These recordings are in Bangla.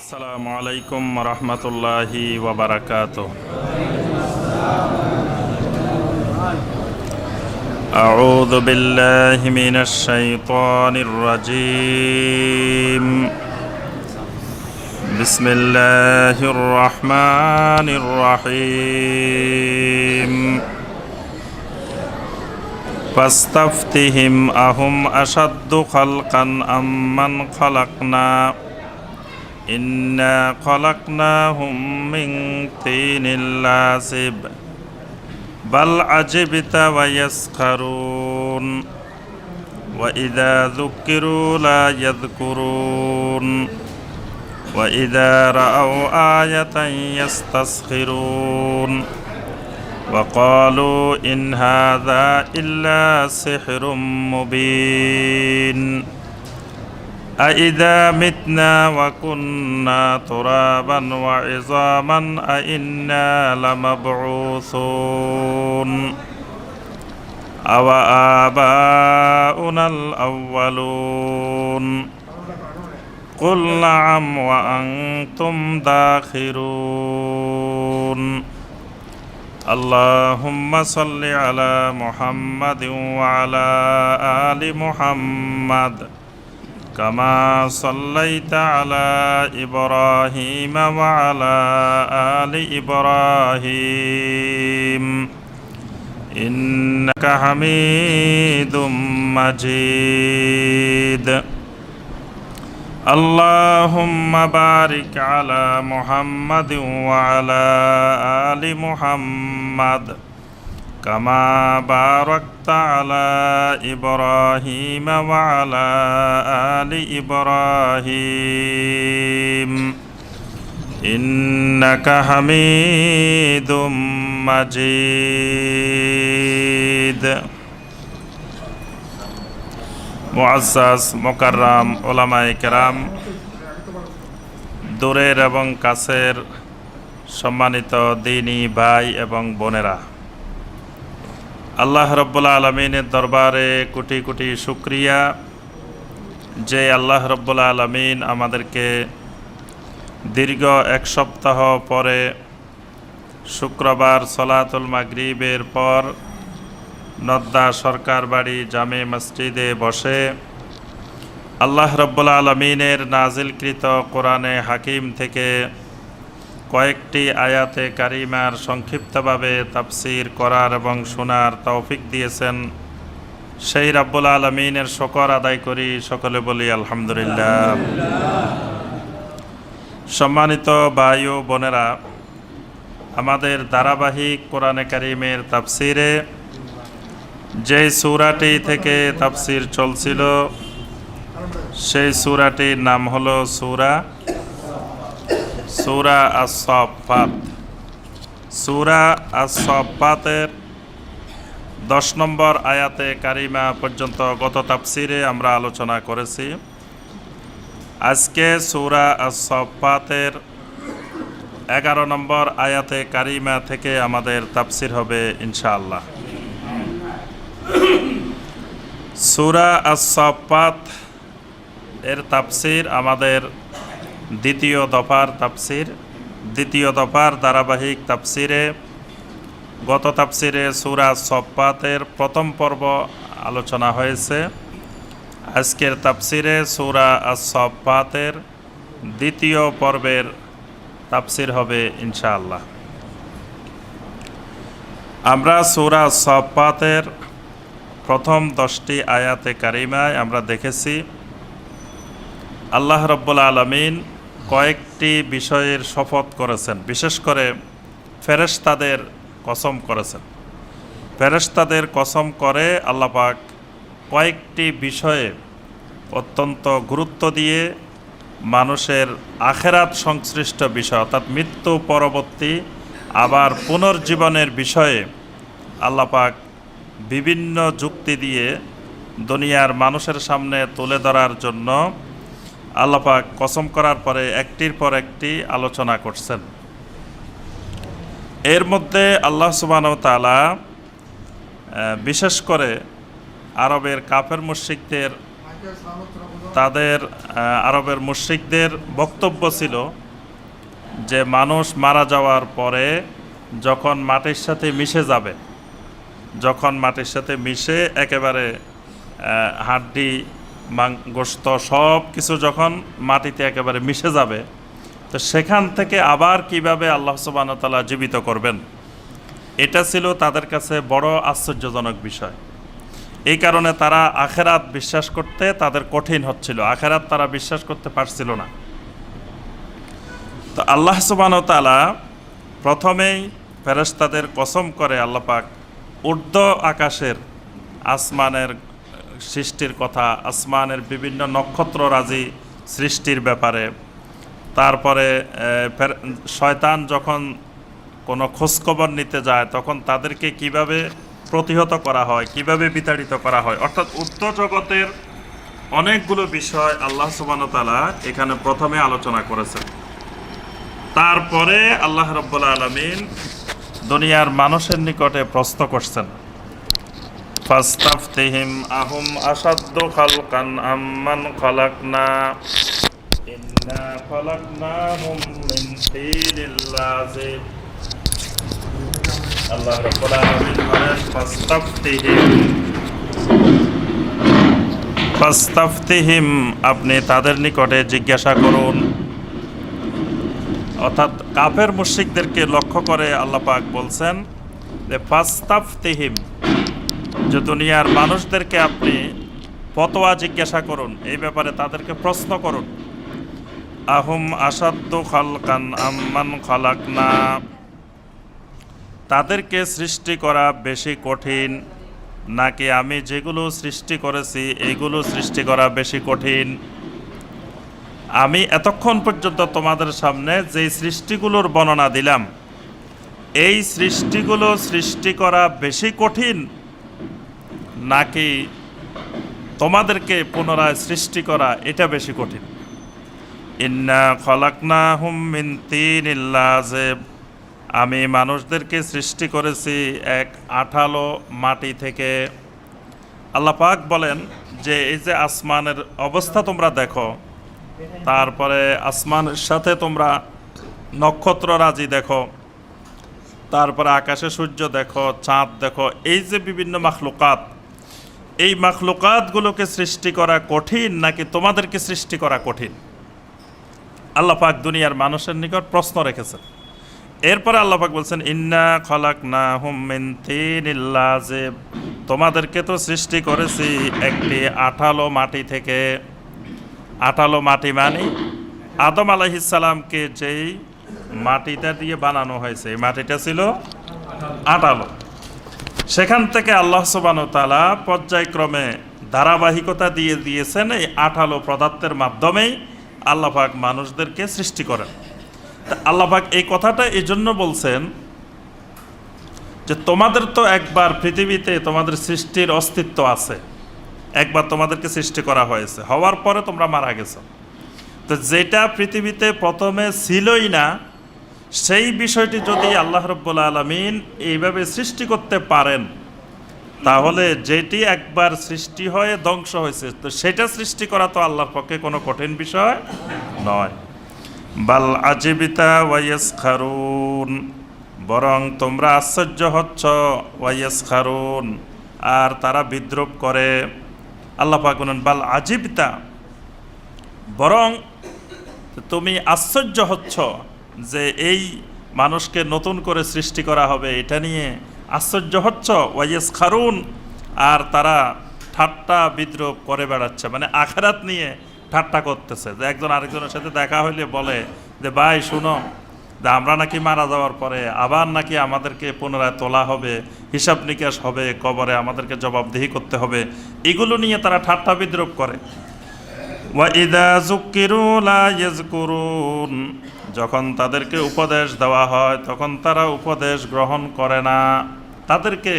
আসসালামু আলাইকুম রহমতুল্লাহি ওয়া বারাকাতুহু। আউযু বিল্লাহি মিনাশ শাইতানির রাজীম। বিসমিল্লাহির রহমানির রহিম। ফাস্তাফতিহিম আহুম আশাদ্দু খালকান আম্মান খালাকনা ইন্না খালাকনাহুম মিন তিনিল লাসিব বাল আজিবতা ওয়া ইয়াসখারুন ওয়া ইযা যুক্কিরু লা ইয়াযকুরুন ওয়া ইযা রাআউ আয়াতান ইস্তাসখিরুন ওয়া ক্বালু ইন হাযা ইল্লা সিহরুম মুবিন أَإِذَا مِتْنَا وَكُنَّا تُرَابًا وَعِظَامًا أَإِنَّا لَمَبْعُوثُونَ أَوْ آبَاؤُنَا الْأَوَّلُونَ قُلْ نَعَمْ وَأَنْتُمْ دَاخِرُونَ اللهم صل على محمد وعلى آل محمد كما صليت على إبراهيم وعلى آل إبراهيم إنك حميد مجيد اللهم بارك على محمد وعلى آل محمد كما باركت على إبراهيم وعلى آل إبراهيم إنك حميد مجيد মুআজ্জাজ মুকাররম উলামায়ে কেরাম, দূরের এবং কাছের সম্মানিত দ্বীনী ভাই এবং বোনেরা, আল্লাহ রব্বুল আলমিনের দরবারে কোটি কোটি শুকরিয়া যে আল্লাহ রব্বুল আলমিন আমাদেরকে দীর্ঘ এক সপ্তাহ পরে শুক্রবার সলাতুল মাগরিবের পর নদ্দা সরকার বাড়ি জামে মসজিদে বসে আল্লাহ রব্বুল আলমিনের নাজিলকৃত কোরআনে হাকিম থেকে কয়েকটি আয়াতে কারিমার সংক্ষিপ্তভাবে তাফসীর করার এবং শোনার তৌফিক দিয়েছেন। সেই রব্বুল আলমিনের শুকর আদায় করি, সকলে বলি আলহামদুলিল্লাহ। সম্মানিত ভাই ও বোনেরা, আমাদের ধারাবাহিক কোরআনে কারিমের তাফসীরে যে সূরাটি থেকে তাফসীর চলছিল সেই সূরাটির নাম হলো সূরা আস-সাফফাত। সূরা আস-সাফফাতের 10 নম্বর আয়াতে কারিমা পর্যন্ত গত তাফসীরে আমরা আলোচনা করেছি। আজকে সূরা আস-সাফফাতের 11 নম্বর আয়াতে কারিমা থেকে আমাদের তাফসীর হবে ইনশাআল্লাহ। সূরা আস-সাফফাত এর তাফসীর আমাদের দ্বিতীয় দফার ধারাবাহিক তাফসীরে গত তাফসীরে সূরা আস-সাফফাতের প্রথম পর্ব আলোচনা হয়েছে। আজকের তাফসীরে সূরা আস-সাফফাতের দ্বিতীয় পর্বের তাফসীর হবে ইনশাআল্লাহ। আমরা সূরা আস-সাফফাতের প্রথম 10টি আয়াতে কারিমায় আমরা দেখেছি আল্লাহ রব্বুল আলামিন কয়েকটি বিষয়ের শপথ করেছেন, বিশেষ করে ফেরেশতাদের কসম করেছেন। ফেরেশতাদের কসম করে আল্লাহ পাক কয়েকটি বিষয়ে অত্যন্ত গুরুত্ব দিয়ে মানুষের আখিরাত সংশ্লিষ্ট বিষয় অর্থাৎ মৃত্যু পরবর্তী আবার পুনর্জীবনের বিষয়ে আল্লাহ পাক বিভিন্ন যুক্তি দিয়ে দুনিয়ার মানুষের সামনে তুলে ধরার জন্য আল্লাহ পাক কসম করার পরে একটির পর একটি আলোচনা করছেন। এর মধ্যে আল্লাহ সুবহানাহু ওয়া তাআলা বিশেষ করে আরবের কাফের মুশরিকদের তাদের আরবের মুশরিকদের বক্তব্য ছিল যে মানুষ মারা যাওয়ার পরে যখন মাটির সাথে মিশে যাবে, যখন মাটির সাথে মিশে একেবারে হাড্ডি গোশত সব কিছু যখন মাটিতে একেবারে মিশে যাবে, তো সেখান থেকে আবার কিভাবে আল্লাহ সুবহানাহু ওয়া তাআলা জীবিত করবেন, এটা ছিল তাদের কাছে বড় আশ্চর্যজনক বিষয়। এই কারণে তারা আখেরাত বিশ্বাস করতে তাদের কঠিন হচ্ছিল, আখেরাত তারা বিশ্বাস করতে পারছিল না। তো আল্লাহ সুবহানাহু ওয়া তাআলা প্রথমেই ফেরেশতাদের কসম করে আল্লাহ পাক ঊর্ধ্ব আকাশের আসমানের সৃষ্টির কথা, আসমানের বিভিন্ন নক্ষত্ররাজি সৃষ্টির ব্যাপারে, তারপরে শয়তান যখন কোনো খোঁজখবর নিতে যায় তখন তাদেরকে কিভাবে প্রতিহত করা হয়, কিভাবে বিতাড়িত করা হয়, অর্থাৎ উর্ধ্ব জগতের অনেকগুলো বিষয় আল্লাহ সুবহানাহু ওয়া তাআলা এখানে প্রথমে আলোচনা করেছেন। তারপরে আল্লাহ রাব্বুল আলামিন দুনিয়ার মানুষের নিকটে প্রশ্ন করছেন, ফাস্তাফতিহিম আহুম আশাদ্দু খালকান আম্মান খালাকনা ইন্না খালাকনাহুম মিন তিনিল লাযিব। আল্লাহ রাব্বুল আলামিন বলেন ফাস্তাফতিহিম, আপনি তাদের নিকটে জিজ্ঞাসা করুন। অর্থাৎ কাফের মুশরিকদেরকে লক্ষ্য করে আল্লাহ পাক বলছেন যে ফাস্তাফতিহিম, যে দুনিয়ার মানুষদেরকে আপনি ফতোয়া জিজ্ঞাসা করুন, এই ব্যাপারে তাদেরকে প্রশ্ন করুন। আহুম আসাদ্দু খালকান আম্মান খালাকনা, তাদেরকে সৃষ্টি করা বেশি কঠিন নাকি আমি যেগুলো সৃষ্টি করেছি এইগুলো সৃষ্টি করা বেশি কঠিন? আমি এতক্ষণ পর্যন্ত তোমাদের সামনে যেই সৃষ্টিগুলোর বর্ণনা দিলাম, এই সৃষ্টিগুলো সৃষ্টি করা বেশি কঠিন নাকি তোমাদেরকে পুনরায় সৃষ্টি করা এটা বেশি কঠিন? ইন্না খলাকনাহুম মিন তিনিল লাযিব, আমি মানুষদেরকে সৃষ্টি করেছি এক আঠালো মাটি থেকে। আল্লাহ পাক বলেন যে এই যে আসমানের অবস্থা তোমরা দেখো, তারপরে আসমানের সাথে তোমরা নক্ষত্ররাজি দেখো, তারপরে আকাশে সূর্য দেখো, চাঁদ দেখো, এই যে বিভিন্ন মাখলুকাত, এই মাখলুকাতগুলোকে সৃষ্টি করা কঠিন নাকি তোমাদেরকে সৃষ্টি করা কঠিন? আল্লাহ পাক দুনিয়ার মানুষের নিকট প্রশ্ন রেখেছেন। এরপরে আল্লাহ পাক বলছেন ইন্না খালাকনাহুম মিন তিনিল লাযিব, তোমাদেরকে তো সৃষ্টি করেছি একটি আঠালো মাটি থেকে। আঠালো মাটি মানে আদম আলাইহিস সালামকে যেই মাটিটা দিয়ে বানানো হয়েছে, এই মাটিটা ছিল আঠালো। সেখান থেকে আল্লাহ সুবহানাহু ওয়া তাআলা পর্যায়ক্রমে ধারাবাহিকতা দিয়ে দিয়েছেন, এই আঠালো পদার্থের মাধ্যমেই আল্লাহ পাক মানুষদেরকে সৃষ্টি করেন। আল্লাহ পাক এই কথাটা এই জন্য বলছেন যে তোমাদের তো একবার পৃথিবীতে তোমাদের সৃষ্টির অস্তিত্ব আছে, একবার তোমাদেরকে সৃষ্টি করা হয়েছে, হওয়ার পরে তোমরা মারা গেছো। তো যেটা পৃথিবীতে প্রথমে ছিলই না, সেই বিষয়টি যদি আল্লাহ রাব্বুল আলামিন এইভাবে সৃষ্টি করতে পারেন, তাহলে যেটি একবার সৃষ্টি হয়ে ধ্বংস হয়েছে, তো সেটা সৃষ্টি করা তো আল্লাহর পক্ষে কোনো কঠিন বিষয় নয়। বাল আজিবিতা ওয়াইয়াসখারুন, বরং তোমরা আশ্চর্য হচ্ছ, ওয়াইয়াসখারুন, আর তারা বিদ্রুপ করে। আল্লাহ পাক বলেন বাল আজিবিতা, বরং তুমি আশ্চর্য হচ্ছ যে এই মানুষকে নতুন করে সৃষ্টি করা হবে, এটা নিয়ে আশ্চর্য হচ্ছ। ওয়াইয়াসখারুন, আর তারা ঠাট্টা বিদ্রুপ করে বেড়াচ্ছে, মানে আখিরাত নিয়ে ঠাট্টা করতেছে। যে একজন আরেকজনের সাথে দেখা হইলে বলে যে ভাই শুনো, যে আমরা নাকি মারা যাওয়ার পরে আবার নাকি আমাদেরকে পুনরায় তোলা হবে, হিসাব নিকাশ হবে, কবরে আমাদেরকে জবাবদিহি করতে হবে, এগুলো নিয়ে তারা ঠাট্টা বিদ্রুপ করে। ওয়া ইযা যুক্কিরু লা ইয়াযকুরুন, যখন তাদেরকে উপদেশ দেওয়া হয় তখন তারা উপদেশ গ্রহণ করে না। তাদেরকে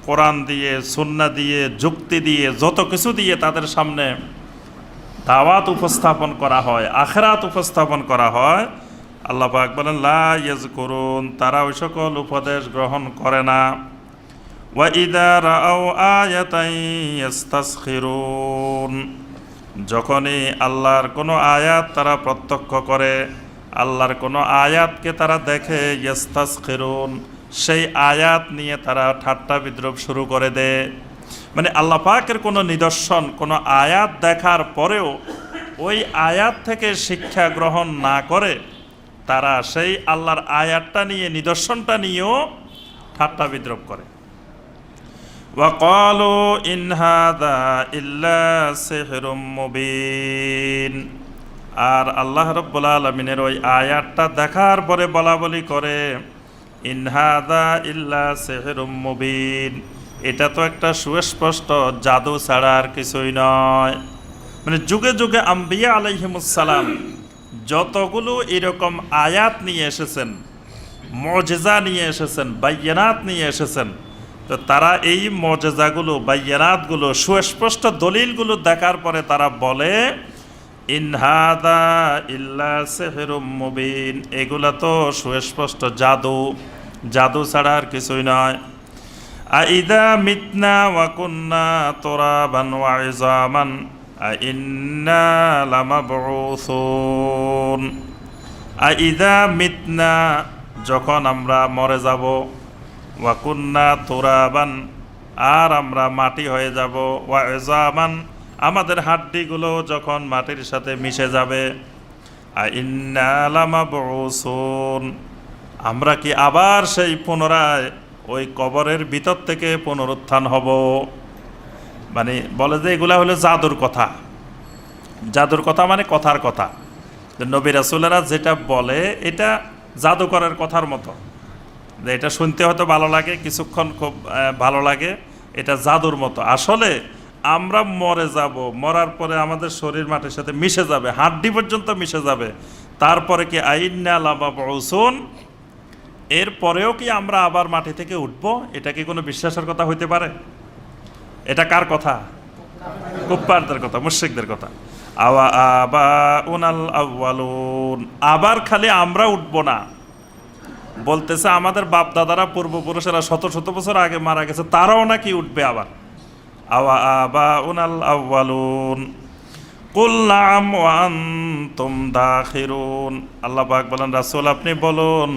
কোরআন দিয়ে, সুন্নাহ দিয়ে, যুক্তি দিয়ে, যত কিছু দিয়ে তাদের সামনে দাওয়াত উপস্থাপন করা হয়, আখিরাত উপস্থাপন করা হয়, আল্লাহ পাক বলেন লা ইয়াযকুরুন, তারা ওই সকল উপদেশ গ্রহণ করে না। ওয়া ইযা রাআউ আয়াতান ইস্তাসখিরুন, যখনই আল্লাহর কোনো আয়াত তারা প্রত্যক্ষ করে, আল্লাহর কোনো আয়াতকে তারা দেখে, ইস্তাসখিরুন, সেই আয়াত নিয়ে তারা ঠাট্টা বিদ্রূপ শুরু করে দেয়। মানে আল্লাহ পাকের কোনো নিদর্শন, কোনো আয়াত দেখার পরেও ওই আয়াত থেকে শিক্ষা গ্রহণ না করে তারা সেই আল্লাহর আয়াতটা নিয়ে, নিদর্শনটা নিয়েও ঠাট্টা বিদ্রূপ করে। ওয়াকালু ইন হাযা ইল্লা সিহরুম মুবিন। আর আল্লাহ রাব্বুল আলামিনের ওই আয়াতটা দেখার পরে বলাবলি করে, ইন হাযা ইল্লা সিহরুম মুবিন, এটা তো একটা সুস্পষ্ট জাদু ছাড়া আর কিছুই নয়। মানে যুগে যুগে আম্বিয়া আলাইহিমুসসালাম যতগুলো এরকম আয়াত নিয়ে এসেছেন, মুজিজা নিয়ে এসেছেন, বায়্যানাত নিয়ে এসেছেন, তো তারা এই মুজিজাগুলো, বায়্যানাতগুলো, সুস্পষ্ট দলিলগুলো দেখার পরে তারা বলে, ইন হাযা ইল্লা সিহরুম মুবিন, এগুলা তো সুস্পষ্ট জাদু, জাদু ছাড়া আর কিছুই নয়। আইদা মিতনা ওয়া কুন্না তুরাবান ওয়া ইযামান আইন্না লামাবউসুন। আইদা মিতনা, যখন আমরা মরে যাব, ওয়া কুন্না তুরাবান, আর আমরা মাটি হয়ে যাব, ওয়া ইযামান, আমাদের হাড্ডিগুলো যখন মাটির সাথে মিশে যাবে, আইন্না লামাবউসুন, আমরা কি আবার সেই পুনরায় ওই কবরের ভিতর থেকে পুনরুত্থান হব। মানে বলে যে এগুলা হলো জাদুর কথা। জাদুর কথা মানে কথার কথা। নবী রাসূলেরা যেটা বলে এটা জাদুকরের কথার মতো, যে এটা শুনতে হয়তো ভালো লাগে, কিছুক্ষণ খুব ভালো লাগে, এটা জাদুর মতো। আসলে আমরা মরে যাব, মরার পরে আমাদের শরীর মাটির সাথে মিশে যাবে, হাড্ডি পর্যন্ত মিশে যাবে, তারপরে কি আইন্না লামাবউসুন, এরপরেও কি আমরা আবার মাটি থেকে উঠব? এটা কি কোনো বিশ্বাসের কথা হইতে পারে? এটা কার কথা? কুফফারদের কথা, মুশরিকদের কথা। আওয়া আবাউনাল আউয়ালুন, আবার খালি আমরা উঠব না, বলতেছে আমাদের বাপ দাদারা, পূর্বপুরুষেরা শত শত বছর আগে মারা গেছে, তারাও নাকি উঠবে আবার। আওয়া আবাউনাল আউয়ালুন কুল নাম ওয়া আনতুম দাখিরুন। আল্লাহ পাক বলেন, রাসূল আপনি বলুন,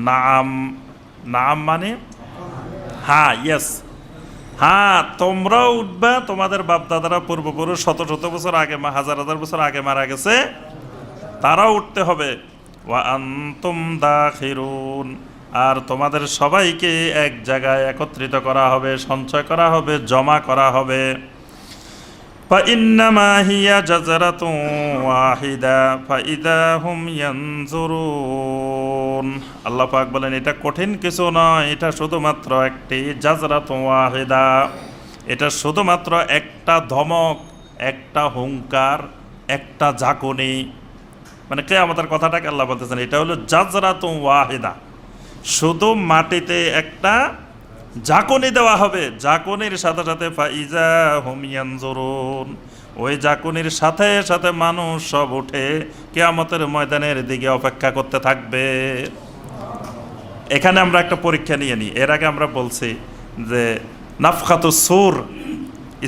নাম। নাম মানে হ্যাঁ, ইয়েস, হ্যাঁ, তোমরাও উঠবে, তোমাদের বাপদাদারা পূর্বপুরুষ শত শত বছর আগে, হাজার হাজার বছর আগে মারা গেছে, তারাও উঠতে হবে। ওয়া আনতুম দাখিরুন, আর তোমাদের সবাইকে এক জায়গায় একত্রিত করা হবে, সঞ্চয় করা হবে, জমা করা হবে। ফাইন্নামা হিয়া জাজরাতুন ওয়াহিদা ফাইদা হুম ইয়ানজুরুন। আল্লাহ পাক বলেন, এটা কঠিন কিছু নয়, এটা শুধুমাত্র একটি জাজরাতুন ওয়াহিদা, এটা শুধুমাত্র একটা ধমক, একটা হুঙ্কার, একটা ঝাঁকুনি। মানে কিয়ামতের কথাটাকে আল্লাহ বলতেছেন, এটা হলো জাজরাতুন ওয়াহিদা, শুধু মাটিতে একটা ঝাঁকুনি দেওয়া হবে, ঝাঁকুনির সাথে সাথে ফাইজা হুম ইয়ানজুরুন, ওই ঝাঁকুনির সাথে সাথে মানুষ সব উঠে কিয়ামতের ময়দানের দিকে অপেক্ষা করতে থাকবে। এখানে আমরা একটা পরীক্ষা নিয়ে নিই। এর আগে আমরা বলছি যে নাফখাতুস সূর,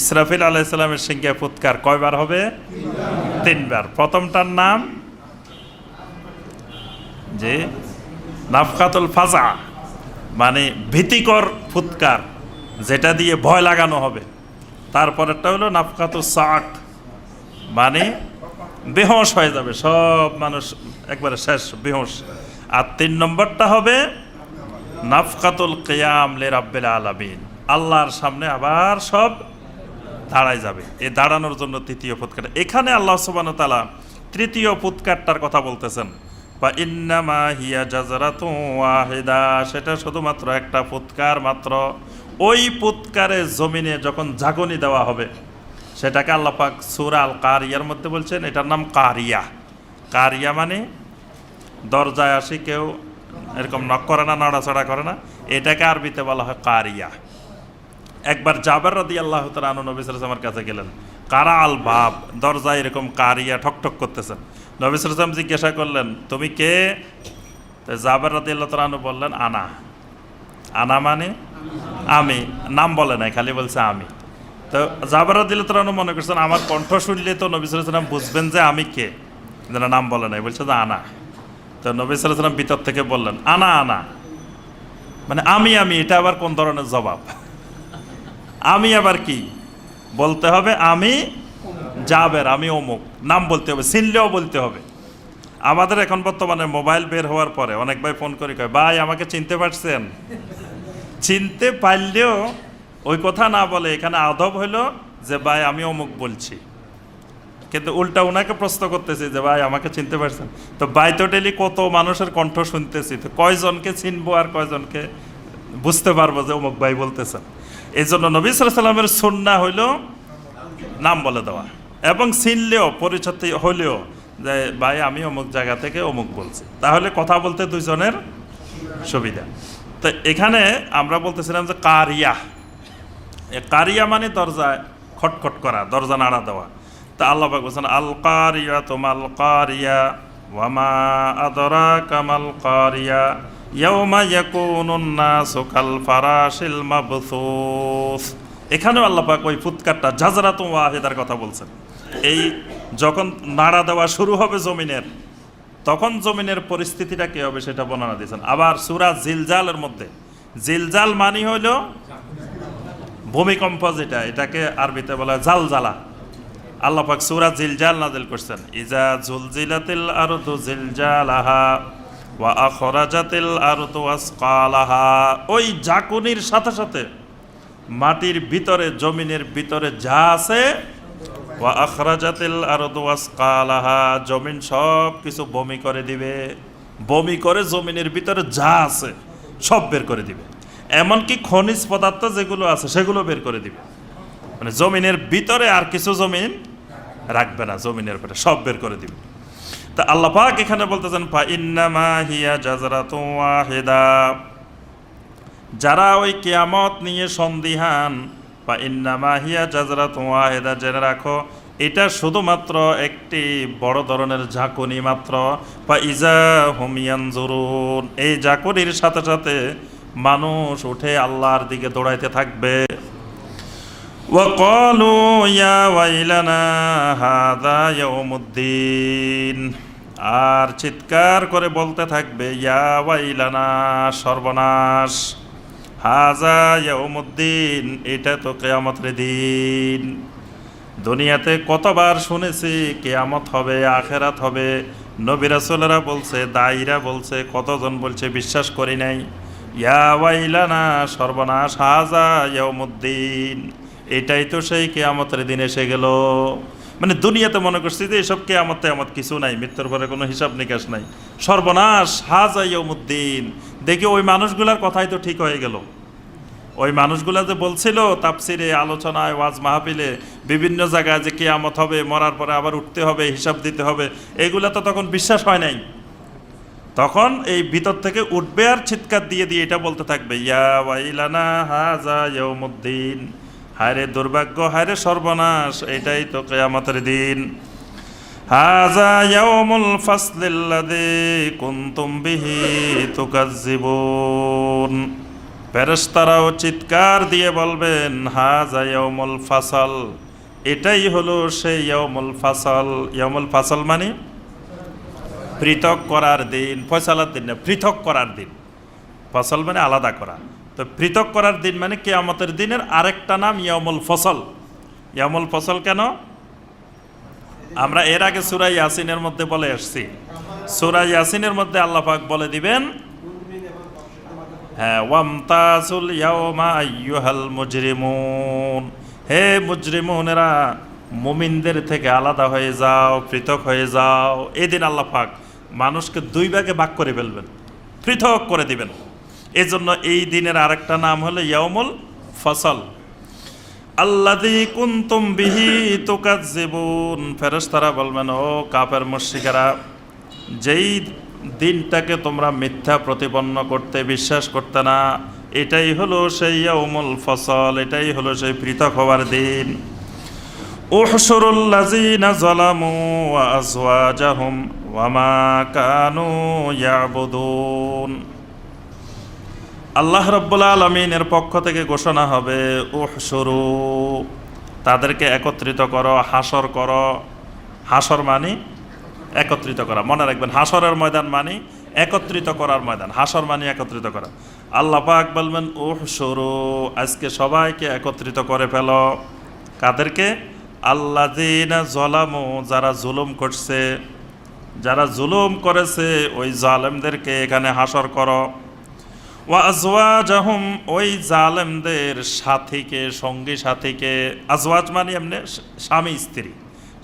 ইসরাফিল আলাইহিস সালামের সিংহে ফুৎকার কয়বার হবে? 3 বার। প্রথমটার নাম যে নাফখাতুল ফাজা, মানে ভীতিকর ফুৎকার, যেটা দিয়ে ভয় লাগানো হবে। তারপরেরটা হলো নাফখাতুস সাক, মানে বেহোশ হয়ে যাবে সব মানুষ, একবারে শেষ, বেহোশ। আর 3 নম্বরটা হবে নাফখাতুল কিয়াম লিরাব্বিল আলামিন, আল্লাহর সামনে আবার সব দাঁড়ায় যাবে। এই দাঁড়ানোর জন্য 3য় ফুৎকার। এখানে আল্লাহ সুবহানাহু ওয়া তাআলা 3য় ফুৎকারটার কথা বলতেছেন, বা ইন্নামা হিয়া জাজরাতুন ওয়াহিদা, সেটা শুধুমাত্র একটা ফুৎকার মাত্র। ওই ফুৎকারে জমিনে যখন ঝাঁকুনি দেওয়া হবে, সেটাকে আল্লাহ পাক সূরা আল কারিয়ার মধ্যে বলছেন, এটার নাম কারিয়া। কারিয়া মানে দরজায় আসি কেউ এরকম নক করে না, নড়াচড়া করে না, এটাকে আরবিতে বলা হয় কারিয়া। একবার জাবের রাদিয়াল্লাহু তাআলা আনহু নবী সাল্লাল্লাহু আলাইহি ওয়াসাল্লামের কাছে গেলেন, কারা আল বাব, দরজায় এরকম কারিয়া ঠকঠক করতেছেন। নবী সাল্লাল্লাহু আলাইহি ওয়াসাল্লাম জিজ্ঞাসা করলেন, তুমি কে? তো জাবের রাদিয়াল্লাহু তাআলা আনহু বললেন, আনা। আনা মানে আমি, নাম বলে নাই, খালি বলছে আমি। তো জাবের রাদিয়াল্লাহু তাআলা মনে করছেন আমার কণ্ঠ শুনলে তো নবী সাল্লাল্লাহু আলাইহি ওয়াসাল্লাম বুঝবেন যে আমি কে, যেন নাম বলে নাই, বলছে যে আনা। তো নবী সাল্লাল্লাহু আলাইহি ওয়াসাল্লাম ভিতর থেকে বললেন আনা আনা, মানে আমি, এটা আবার কোন ধরনের জবাব? আমি আবার কি বলতে হবে? আমি জাবের, আমি অমুক, নাম বলতে হবে, চিনলেও বলতে হবে। আমাদের এখন বর্তমানে মোবাইল বের হওয়ার পরে অনেক ভাই ফোন করে কয় ভাই আমাকে চিনতে পারছেন? চিনতে পারলেও ওই কথা না বলে এখানে আদব হইলো যে ভাই আমি অমুক বলছি, কিন্তু উল্টা ওনাকে প্রশ্ন করতেছি যে ভাই আমাকে চিনতে পারছেন? তো ভাই তো ডেলি কত মানুষের কণ্ঠ শুনতেছি, তো কয়জনকে চিনবো আর কয়জনকে বুঝতে পারবো যে অমুক ভাই বলতেছেন? এই জন্য নবী সাল্লাল্লাহু আলাইহি ওয়াসাল্লামের সুন্নাহ হইল নাম বলে দেওয়া, এবং চিনলেও পরিচয় হলেও যে ভাই আমি অমুক জায়গা থেকে অমুক বলছি, তাহলে কথা বলতে দুইজনের সুবিধা। তো এখানে আমরা বলতেছিলাম যে কারিয়া, কারিয়া মানে দরজায় খটখট করা, দরজা নাড়া দেওয়া। তা আল্লাহ পাক বলছেন আল কারিয়া তুমাল কারিয়া ওয়ামা আদরাকা মাল কারিয়া ইয়াউমা ইয়াকুনুন নাসু কাল ফারাশিল মাবথুস। এখানেও আল্লাহ পাক ওই ফুৎকারটা জাজরাতুন ওয়াহিদার কথা বলছেন। এই যখন নাড়া দেওয়া শুরু হবে জমিনের, তখন জমিনের পরিস্থিতিটা কী হবে সেটা বর্ণনা দিয়েছেন। আবার সূরা জিলজালের মধ্যে, জিলজাল মানে হইল ভূমিকম্প, যেটা এটাকে আরবিতে বলা হয় জালজালা। আল্লাহ পাক সূরা জিলজাল নাযিল করছেন, ইজা জুলজিলাতিল আরদু জিলজালাহা ওয়া আখরাজাতিল আরদু আসকালাহা। ওই জাকুনির সাথে সাথে মাটির ভিতরে, জমিনের ভিতরে যা আছে, ওয়া আখরাজাতিল আরদু আসকালাহা, জমিন সব কিছু বমি করে দিবে, বমি করে জমিনের ভিতরে যা আছে সব বের করে দিবে, এমনকি খনিজ পদার্থ যেগুলো আছে সেগুলো বের করে দিবে। মানে জমিনের ভিতরে আর কিছু জমিন রাখবে না, জমিনের পরে সব বের করে দিবে। তা আল্লাহ পাক এখানে বলতেছেন ফা ইন্নামা হিয়া জাজরাতুন ওয়াহিদা, যারা ওই কিয়ামত নিয়ে সন্দিহান, ফা ইন্নামা হিয়া জাজরাতুন ওয়াহিদা, জেনে রাখো এটা শুধুমাত্র একটি বড় ধরনের ঝাঁকুনি মাত্র। ফা ইজা হুম ইয়ানজুরুন, এই ঝাঁকুনির সাথে সাথে মানুষ উঠে আল্লাহর দিকে দৌড়াইতে থাকবে। ওয়াকালু ইয়া ওয়াইলানা হাযা ইয়াউমুদ্দিন, আর চিৎকার করে বলতে থাকবে ইয়া ওয়াইলানা, সর্বনাশ, হাযা ইয়াউমুদ্দিন, এটা তো কিয়ামতের দিন। দুনিয়াতে কতবার শুনেছি কিয়ামত হবে, আখিরাত হবে, নবী রাসূলরা বলছে, দায়ীরা বলছে, কতজন বলছে, বিশ্বাস করি নাই। ইয়া ওয়াইলানা, সর্বনাশ, হাযা ইয়াউমুদ্দিন, এটাই তো সেই কিয়ামতের দিন এসে গেল। মানে দুনিয়াতে মনে করছি যে এসব কিয়ামত কিছু নাই, মৃত্যুর পরে কোনো হিসাব নিকাশ নাই, সর্বনাশ, হাযা ইয়াউমুদ্দিন। দেখি ওই মানুষগুলার কথাই তো ঠিক হয়ে গেল। ওই মানুষগুলা যে বলছিল তাফসিরে, আলোচনায়, ওয়াজ মাহফিলে, বিভিন্ন জায়গায় যে কিয়ামত হবে, মরার পরে আবার উঠতে হবে, হিসাব দিতে হবে, এগুলা তো তখন বিশ্বাস হয় নাই। তখন এই ভিতর থেকে উঠবে আর চিৎকার দিয়ে দিয়ে এটা বলতে থাকবে ইয়া ওয়াইলানা হাযা ইয়াউমুদ্দিন, হায়রে দুর্ভাগ্য, হায়রে সর্বনাশ, এটাই তো কিয়ামতের দিন। হাযা ইয়াউমুল ফাসলিল্লাযী কুনতুম বিহি তুকাজ্জিবুন, ফেরেশতারাও চিৎকার দিয়ে বলবেন হাযা ইয়াউমুল ফাসল, এটাই হলো সেই ইয়াউমুল ফাসল। ইয়াউমুল ফাসল মানে পৃথক করার দিন, ফয়সালার দিন না, পৃথক করার দিন। ফসল মানে আলাদা করা, তো পৃথক করার দিন মানে কিয়ামতের দিনের আরেকটা নাম ইয়াউমুল ফসল। ইয়াউমুল ফসল কেন? আমরা এর আগে সূরা ইয়াসিনের মধ্যে বলে আসছি। সূরা ইয়াসিনের মধ্যে আল্লাহ পাক বলে দিবেন, হ্যাঁ, ওয়ামতাজুল ইয়াউমা আইয়ুহাল মুজরিমুন, হে মুজরিমুনেরা, মুমিনদের থেকে আলাদা হয়ে যাও, পৃথক হয়ে যাও। এদিন আল্লাহ পাক মানুষকে দুই ভাগে ভাগ করে ফেলবেন, পৃথক করে দিবেন। এজন্য এই দিনের আরেকটা নাম হলো ইয়াউমুল ফসল। আল্লাযী কুনতুম বিহি তুকাজ্জিবুন, ফেরেশতারা বলবেন ও কাফের মুশরিকেরা, যেই দিনটাকে তোমরা মিথ্যা প্রতিপন্ন করতে, বিশ্বাস করতে না, এটাই হলো সেই ইয়াউমুল ফসল, এটাই হলো সেই পৃথক হওয়ার দিন। উহশুরুল লাযীনা যালামু ওয়া আযওয়াজাহুম ওয়া মা কানু ইয়াবুদুন, আল্লাহ রাব্বুল আলামিনের পক্ষ থেকে ঘোষণা হবে উহশুরু, তাদেরকে একত্রিত করো, হাসর করো। হাসর মানি একত্রিত করা, মনে রাখবেন হাসরের ময়দান মানি একত্রিত করার ময়দান, হাসর মানি একত্রিত করা। আল্লাহ পাক বলবেন উহশুরু, আজকে সবাইকে একত্রিত করে ফেলো। কাদেরকে? আল্লাযীনা যালামু, যারা জুলুম করছে, যারা জুলুম করেছে ওই জালেমদেরকে এখানে হাসর করো। ওয়া আজওয়াজাহুম, ওই জালেমদের সাথীকে, সঙ্গী সাথীকে। আজওয়াজ মানে এমনি স্বামী স্ত্রী,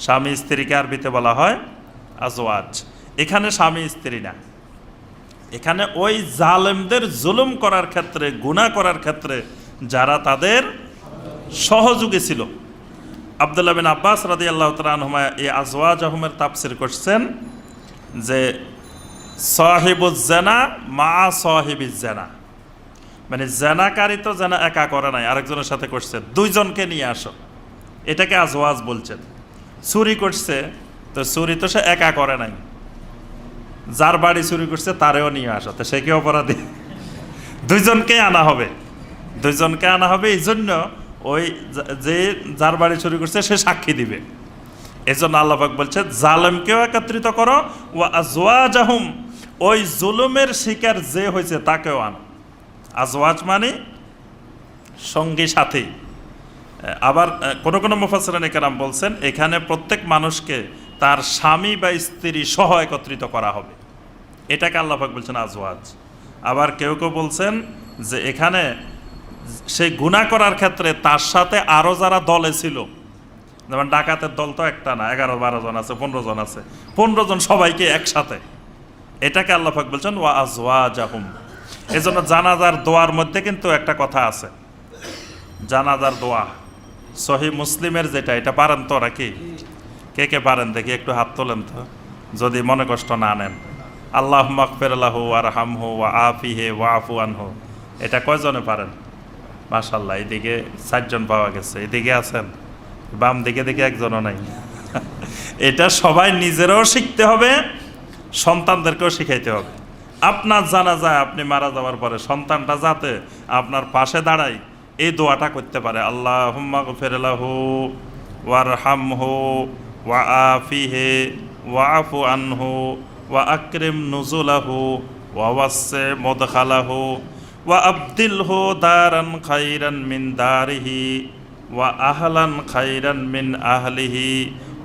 স্বামী স্ত্রীকে আরবিতে বলা হয় আজওয়াজ। এখানে স্বামী স্ত্রী না, এখানে ওই জালেমদের জুলুম করার ক্ষেত্রে, গুনাহ করার ক্ষেত্রে যারা তাদের সহযোগী ছিল। আব্দুল্লাহ বিন আব্বাস রাদিয়াল্লাহু তাআলা আনহুমা এই আজওয়াজাহুমের তাফসীর করছেন যে সাহিবুজ জানা মা সাহিবিজ জানা, মানে জানাকারী তো জানা একা করে নাই, আরেকজনের সাথে করছে, দুইজনকে নিয়ে আসো, এটাকে আজওয়াজ বলছেন। চুরি করছে তো চুরি তো সে একা করে নাই, যার বাড়ি চুরি করছে তারেও নিয়ে আসো, তো সে কি অপরাধী? দুইজনকে আনা হবে, দুইজনকে আনা হবে। এই জন্য ওই যে যার বাড়ি চুরি করছে সে সাক্ষী দিবে। এই জন্য আল্লাহ পাক বলছে জালেমকেও একত্রিত করো, ওয়া আজওয়াজাহুম, ওই জুলুমের শিকার যে হয়েছে তাকেও আনো। আজওয়াজ মানে সঙ্গী সাথী। আবার কোনো কোনো মুফাসসিরিনে কেরাম বলছেন এখানে প্রত্যেক মানুষকে তার স্বামী বা স্ত্রী সহ একত্রিত করা হবে, এটাকে আল্লাহ পাক বলছেন আজওয়াজ। আবার কেউ কেউ বলছেন যে এখানে সেই গুনাহ করার ক্ষেত্রে তার সাথে আরও যারা দলে ছিল, যেমন ডাকাতের দল তো একটা না, 11-12 জন আছে, 15 জন আছে, 15 জন সবাইকে একসাথে, এটাকে আল্লাহ পাক বলছেন ওয়া আজওয়াজাহুম। এই জন্য জানাজার দোয়ার মধ্যে কিন্তু একটা কথা আছে, জানাজার দোয়া সহিহ মুসলিমের যেটা, এটা পারেন তো নাকি? কে কে পারেন দেখি একটু হাত তোলেন তো, যদি মনে কষ্ট না নেন। আল্লাহুম্মা গফির লাহু ওয়ারহামহু ওয়া আফিহি ওয়াফু আনহু, এটা কয়জনে পারেন? মাশাআল্লাহ, এদিকে 4 জন পাওয়া গেছে, এদিকে আছেন, বাম দিকে দেখে একজনও নাই। এটা সবাই নিজেরাও শিখতে হবে, সন্তানদেরকেও শিখাইতে হবে। আপনার জানা যায় আপনি মারা যাওয়ার পরে সন্তানটা যাতে আপনার পাশে দাঁড়ায় এই দোয়াটা করতে পারে, আল্লাহুম্মা গফির লাহু ওয়ারহামহু ওয়া আফিহি ওয়াফু আনহু ওয়া আকরিম নুজুলাহু ওয়া ওয়াসসি মুদখালাহু ওয়া আবদিলহু দারান খাইরান মিন দারিহি ওয়া আহলান খাইরান মিন আহলিহি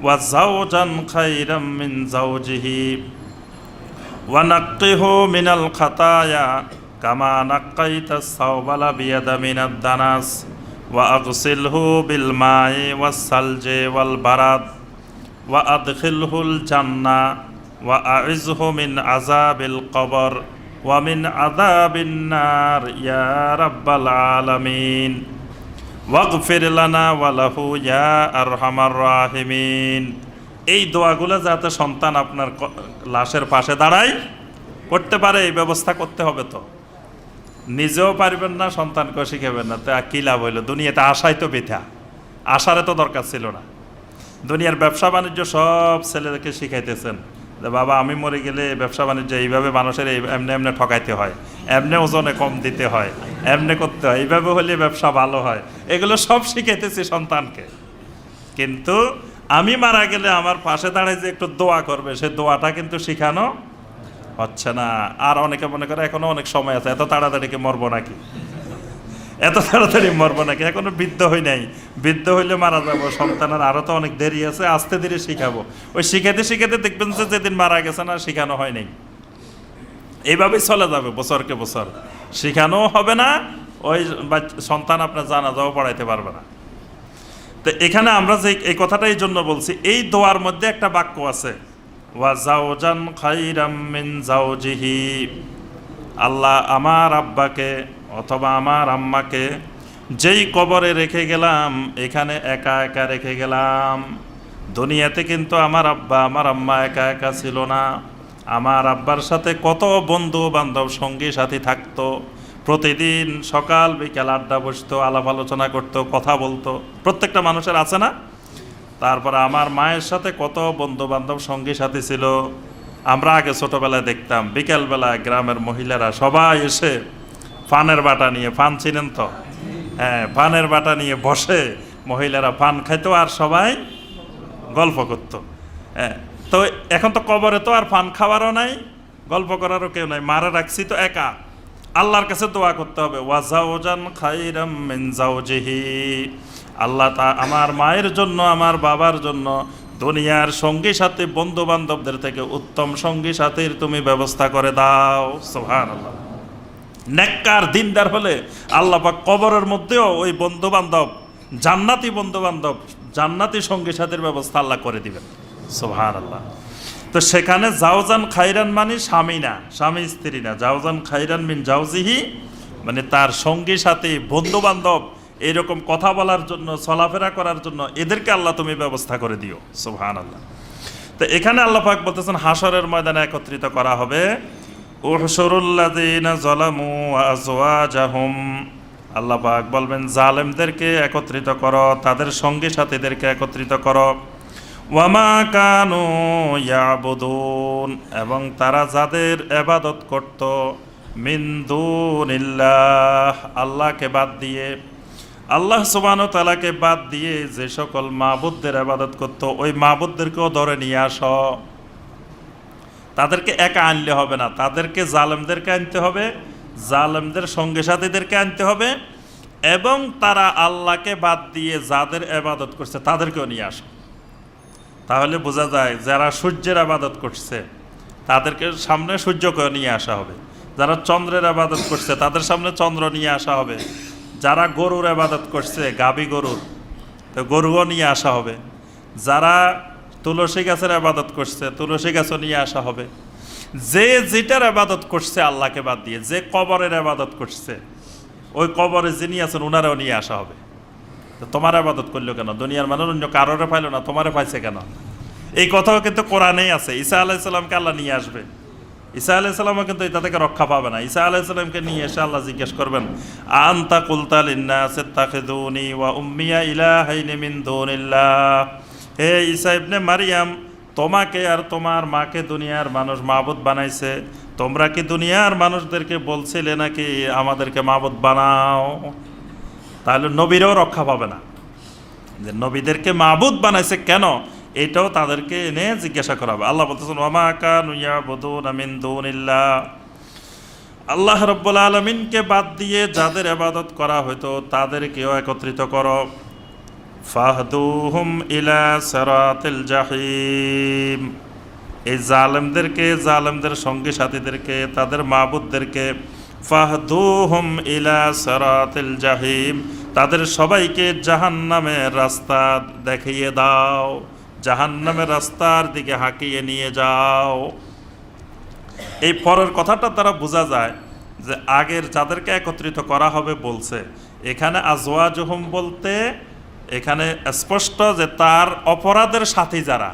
ওয়া যাওজান খাইরান মিন যাওজিহি ওয়া নাক্কিহু মিনাল খাতায়া কামা নাক্কাইতাস সাওবাল আবিয়াদা মিনাদ দানাস ওয়া আগসিলহু বিল মাই ওয়াস সালজি ওয়াল বারাদ ওয়া আদখিলহুল জান্নাহ ওয়া আইযহু মিন আযাবিল কবর ওয়া মিন আযাবিন নার ইয়া রাব্বাল আলামিন ওয়াগফির লানা ওয়া লাহু ইয়া আরহামার রাহিমিন। এই দোয়াগুলো যাতে সন্তান আপনার লাশের পাশে দাঁড়ায় করতে পারে, এই ব্যবস্থা করতে হবে। তো নিজেও পারবেন না, সন্তানকেও শিখাবেন না, তা কী লাভ হইল? দুনিয়াতে আসাই তো বৃথা, আসারে তো দরকার ছিল না। দুনিয়ার ব্যবসা বাণিজ্য সব ছেলেদেরকে শিখাইতেছেন যে বাবা আমি মরে গেলে ব্যবসা বাণিজ্য এইভাবে মানুষের এমনি এমনি ঠকাইতে হয়, এমনি ওজনে কম দিতে হয়, এমনি করতে হয়, এইভাবে হলে ব্যবসা ভালো হয়, এগুলো সব শিখাইতেছি সন্তানকে। কিন্তু আমি মারা গেলে আমার পাশে দাঁড়ায় যে একটু দোয়া করবে, সে দোয়াটা কিন্তু শিখানো হচ্ছে না। আর অনেকে মনে করে এখনো অনেক সময় আছে, এত তাড়াতাড়ি কি মরবো নাকি, এত তাড়াতাড়ি মরবো নাকি, এখনো বৃদ্ধ হই নাই, বৃদ্ধ হইলে মারা যাবো, সন্তানের আরও তো অনেক দেরি আছে, আস্তে ধীরে শিখাবো। ওই শিখাতে শিখাতে দেখবেন যে যেদিন মারা গেছে না শিখানো হয় নাই, এইভাবেই চলে যাবে বছরকে বছর, শিখানো হবে না, ওই সন্তান আপনার জানাজাও পড়াইতে পারবে না। তো এখানে আমরা যে এই কথাটা এই জন্য বলছি, এই দোয়ার মধ্যে একটা বাক্য আছে ওয়া যাওজান খাইরাম মিন যাওজিহি, আল্লাহ আমার আব্বাকে অথবা আমার আম্মাকে যেই কবরে রেখে গেলাম এখানে একা একা রেখে গেলাম। দুনিয়াতে কিন্তু আমার আব্বা আমার আম্মা একা একা ছিল না, আমার আব্বার সাথে কত বন্ধু বান্ধব সঙ্গী সাথী থাকতো, প্রতিদিন সকাল বিকাল আড্ডা বসতো, আলাপ আলোচনা করতো, কথা বলতো, প্রত্যেকটা মানুষের আছে না? তারপরে আমার মায়ের সাথে কত বন্ধু বান্ধব সঙ্গী সাথী ছিল। আমরা আগে ছোটোবেলায় দেখতাম বিকেলবেলায় গ্রামের মহিলারা সবাই এসে পানের বাটা নিয়ে, পান চিনেন তো? হ্যাঁ, পানের বাটা নিয়ে বসে মহিলারা পান খাইতো আর সবাই গল্প করতো। হ্যাঁ, তো এখন তো কবরে তো আর পান খাওয়ারও নাই, গল্প করারও কেউ নাই, মারা রাখছি তো একা। আল্লাহর কাছে দোয়া করতে হবে, ওয়াজাওজান খাইরাম মিন জাওজিহি, আল্লাহ আমার মায়ের জন্য, আমার বাবার জন্য দুনিয়ার সঙ্গী সাথী বন্ধু বান্ধবদের থেকে উত্তম সঙ্গী সাথীর তুমি ব্যবস্থা করে দাও। সুবহানাল্লাহ। নেককার দিনদার হলে আল্লাহ পাক কবরের মধ্যেও ওই বন্ধু বান্ধব, জান্নাতি বন্ধু বান্ধব, জান্নাতি সঙ্গী সাথীর ব্যবস্থা আল্লাহ করে দিবেন। সুবহানাল্লাহ। তো সেখানে জাওজান খাইরান মানে স্বামী না, স্বামী স্ত্রী না, জাওজান খাইরান মিন জাওজিহি মানে তার সঙ্গী সাথী বন্ধু বান্ধব এইরকম কথা বলার জন্য, চলাফেরা করার জন্য এদেরকে আল্লাহ তুমি ব্যবস্থা করে দিও। সুবহানাল্লাহ। তো এখানে আল্লাহ পাক বলতেছেন হাসরের ময়দানে একত্রিত করা হবে। উহশুরুল্লাযীনা যালামু ওয়া আযওয়াজাহুম, আল্লাহ পাক বলবেন জালেমদেরকে একত্রিত করো, তাদের সঙ্গী সাথীদেরকে একত্রিত করো। ওয়ামা কানু ইয়াবুদুন, এবং তারা যাদের ইবাদত করত, মিন দুনিল্লাহ, আল্লাহকে বাদ দিয়ে, আল্লাহ সুবহানাহু ওয়া তাআলাকে বাদ দিয়ে যে সকল মাবুদদের ইবাদত করত, ওই মাবুদদেরকেও ধরে নিয়ে আসো। তাদেরকে একা আনলে হবে না, তাদেরকে জালেমদেরকে আনতে হবে, জালেমদের সঙ্গে সাথীদেরকে আনতে হবে, এবং তারা আল্লাহকে বাদ দিয়ে যাদের ইবাদত করছে তাদেরকেও নিয়ে আসো। তাহলে বোঝা যায় যারা সূর্যের ইবাদত করছে তাদেরকে সামনে সূর্যকে নিয়ে আসা হবে, যারা চন্দ্রের ইবাদত করছে তাদের সামনে চন্দ্র নিয়ে আসা হবে, যারা গরুর ইবাদত করছে গাভী গরুর, তো গরুও নিয়ে আসা হবে, যারা তুলসী গাছের ইবাদত করছে তুলসী গাছও নিয়ে আসা হবে, যে যেটার ইবাদত করছে আল্লাহকে বাদ দিয়ে, যে কবরের ইবাদত করছে ওই কবরে যিনি আছেন ওনারাও নিয়ে আসা হবে। তো তোমার ইবাদত করলো কেন? দুনিয়ার মানুষ অন্য কারোরে পাইলো না, তোমারে পাইছে কেন? এই কথাও কিন্তু কোরআনেই আছে। ঈসা আলাইহিস সালামকে আল্লাহ নিয়ে আসবে, ঈসা আলাইহিস সালামও কিন্তু এটা থেকে রক্ষা পাবে না। ঈসা আলাইহিস সালামকে নিয়ে এসে আল্লাহ জিজ্ঞেস করবেন, আনতা কুলতা লিন্নাস ইত্তাখিযুনি ওয়া উম্মিয়া ইলাহাইনি মিন দুনিল্লাহ, হে ঈসা ইবনে মারিয়াম, তোমাকে আর তোমার মাকে দুনিয়ার মানুষ মাবুদ বানাইছে, তোমরা কি দুনিয়ার মানুষদেরকে বলছিলে নাকি আমাদেরকে মাবুদ বানাও? তাহলে নবীরাও রক্ষা পাবে না, যে নবীদেরকে মাবুদ বানাইছে কেন, এটাও তাদেরকে এনে জিজ্ঞাসা করা হবে। আল্লাহ বলতেছেন ওয়ামা কানু ইয়াবুদুনা মিন দুনিল্লাহ, আল্লাহ রাব্বুল আলামিনকে বাদ দিয়ে যাদের ইবাদত করা হতো তাদেরকেও একত্রিত করো। ফাহদুহুম ইলা সিরাতিল জাহিম, এই জালেমদেরকে, জালেমদের সঙ্গী সাথীদেরকে, তাদের মাবুদদেরকে, ফাহদুহুম ইলা সিরাতিল জাহিম, তাদের সবাইকে জাহান্নামের রাস্তা দেখিয়ে দাও, জাহান্নামের রাস্তার দিকে হাঁকিয়ে নিয়ে যাও। এই পরের কথাটা দ্বারা বোঝা যায় যে আগের যাদেরকে একত্রিত করা হবে বলছে, এখানে আজওয়াজুহুম বলতে এখানে স্পষ্ট যে তার অপরাধের সাথী যারা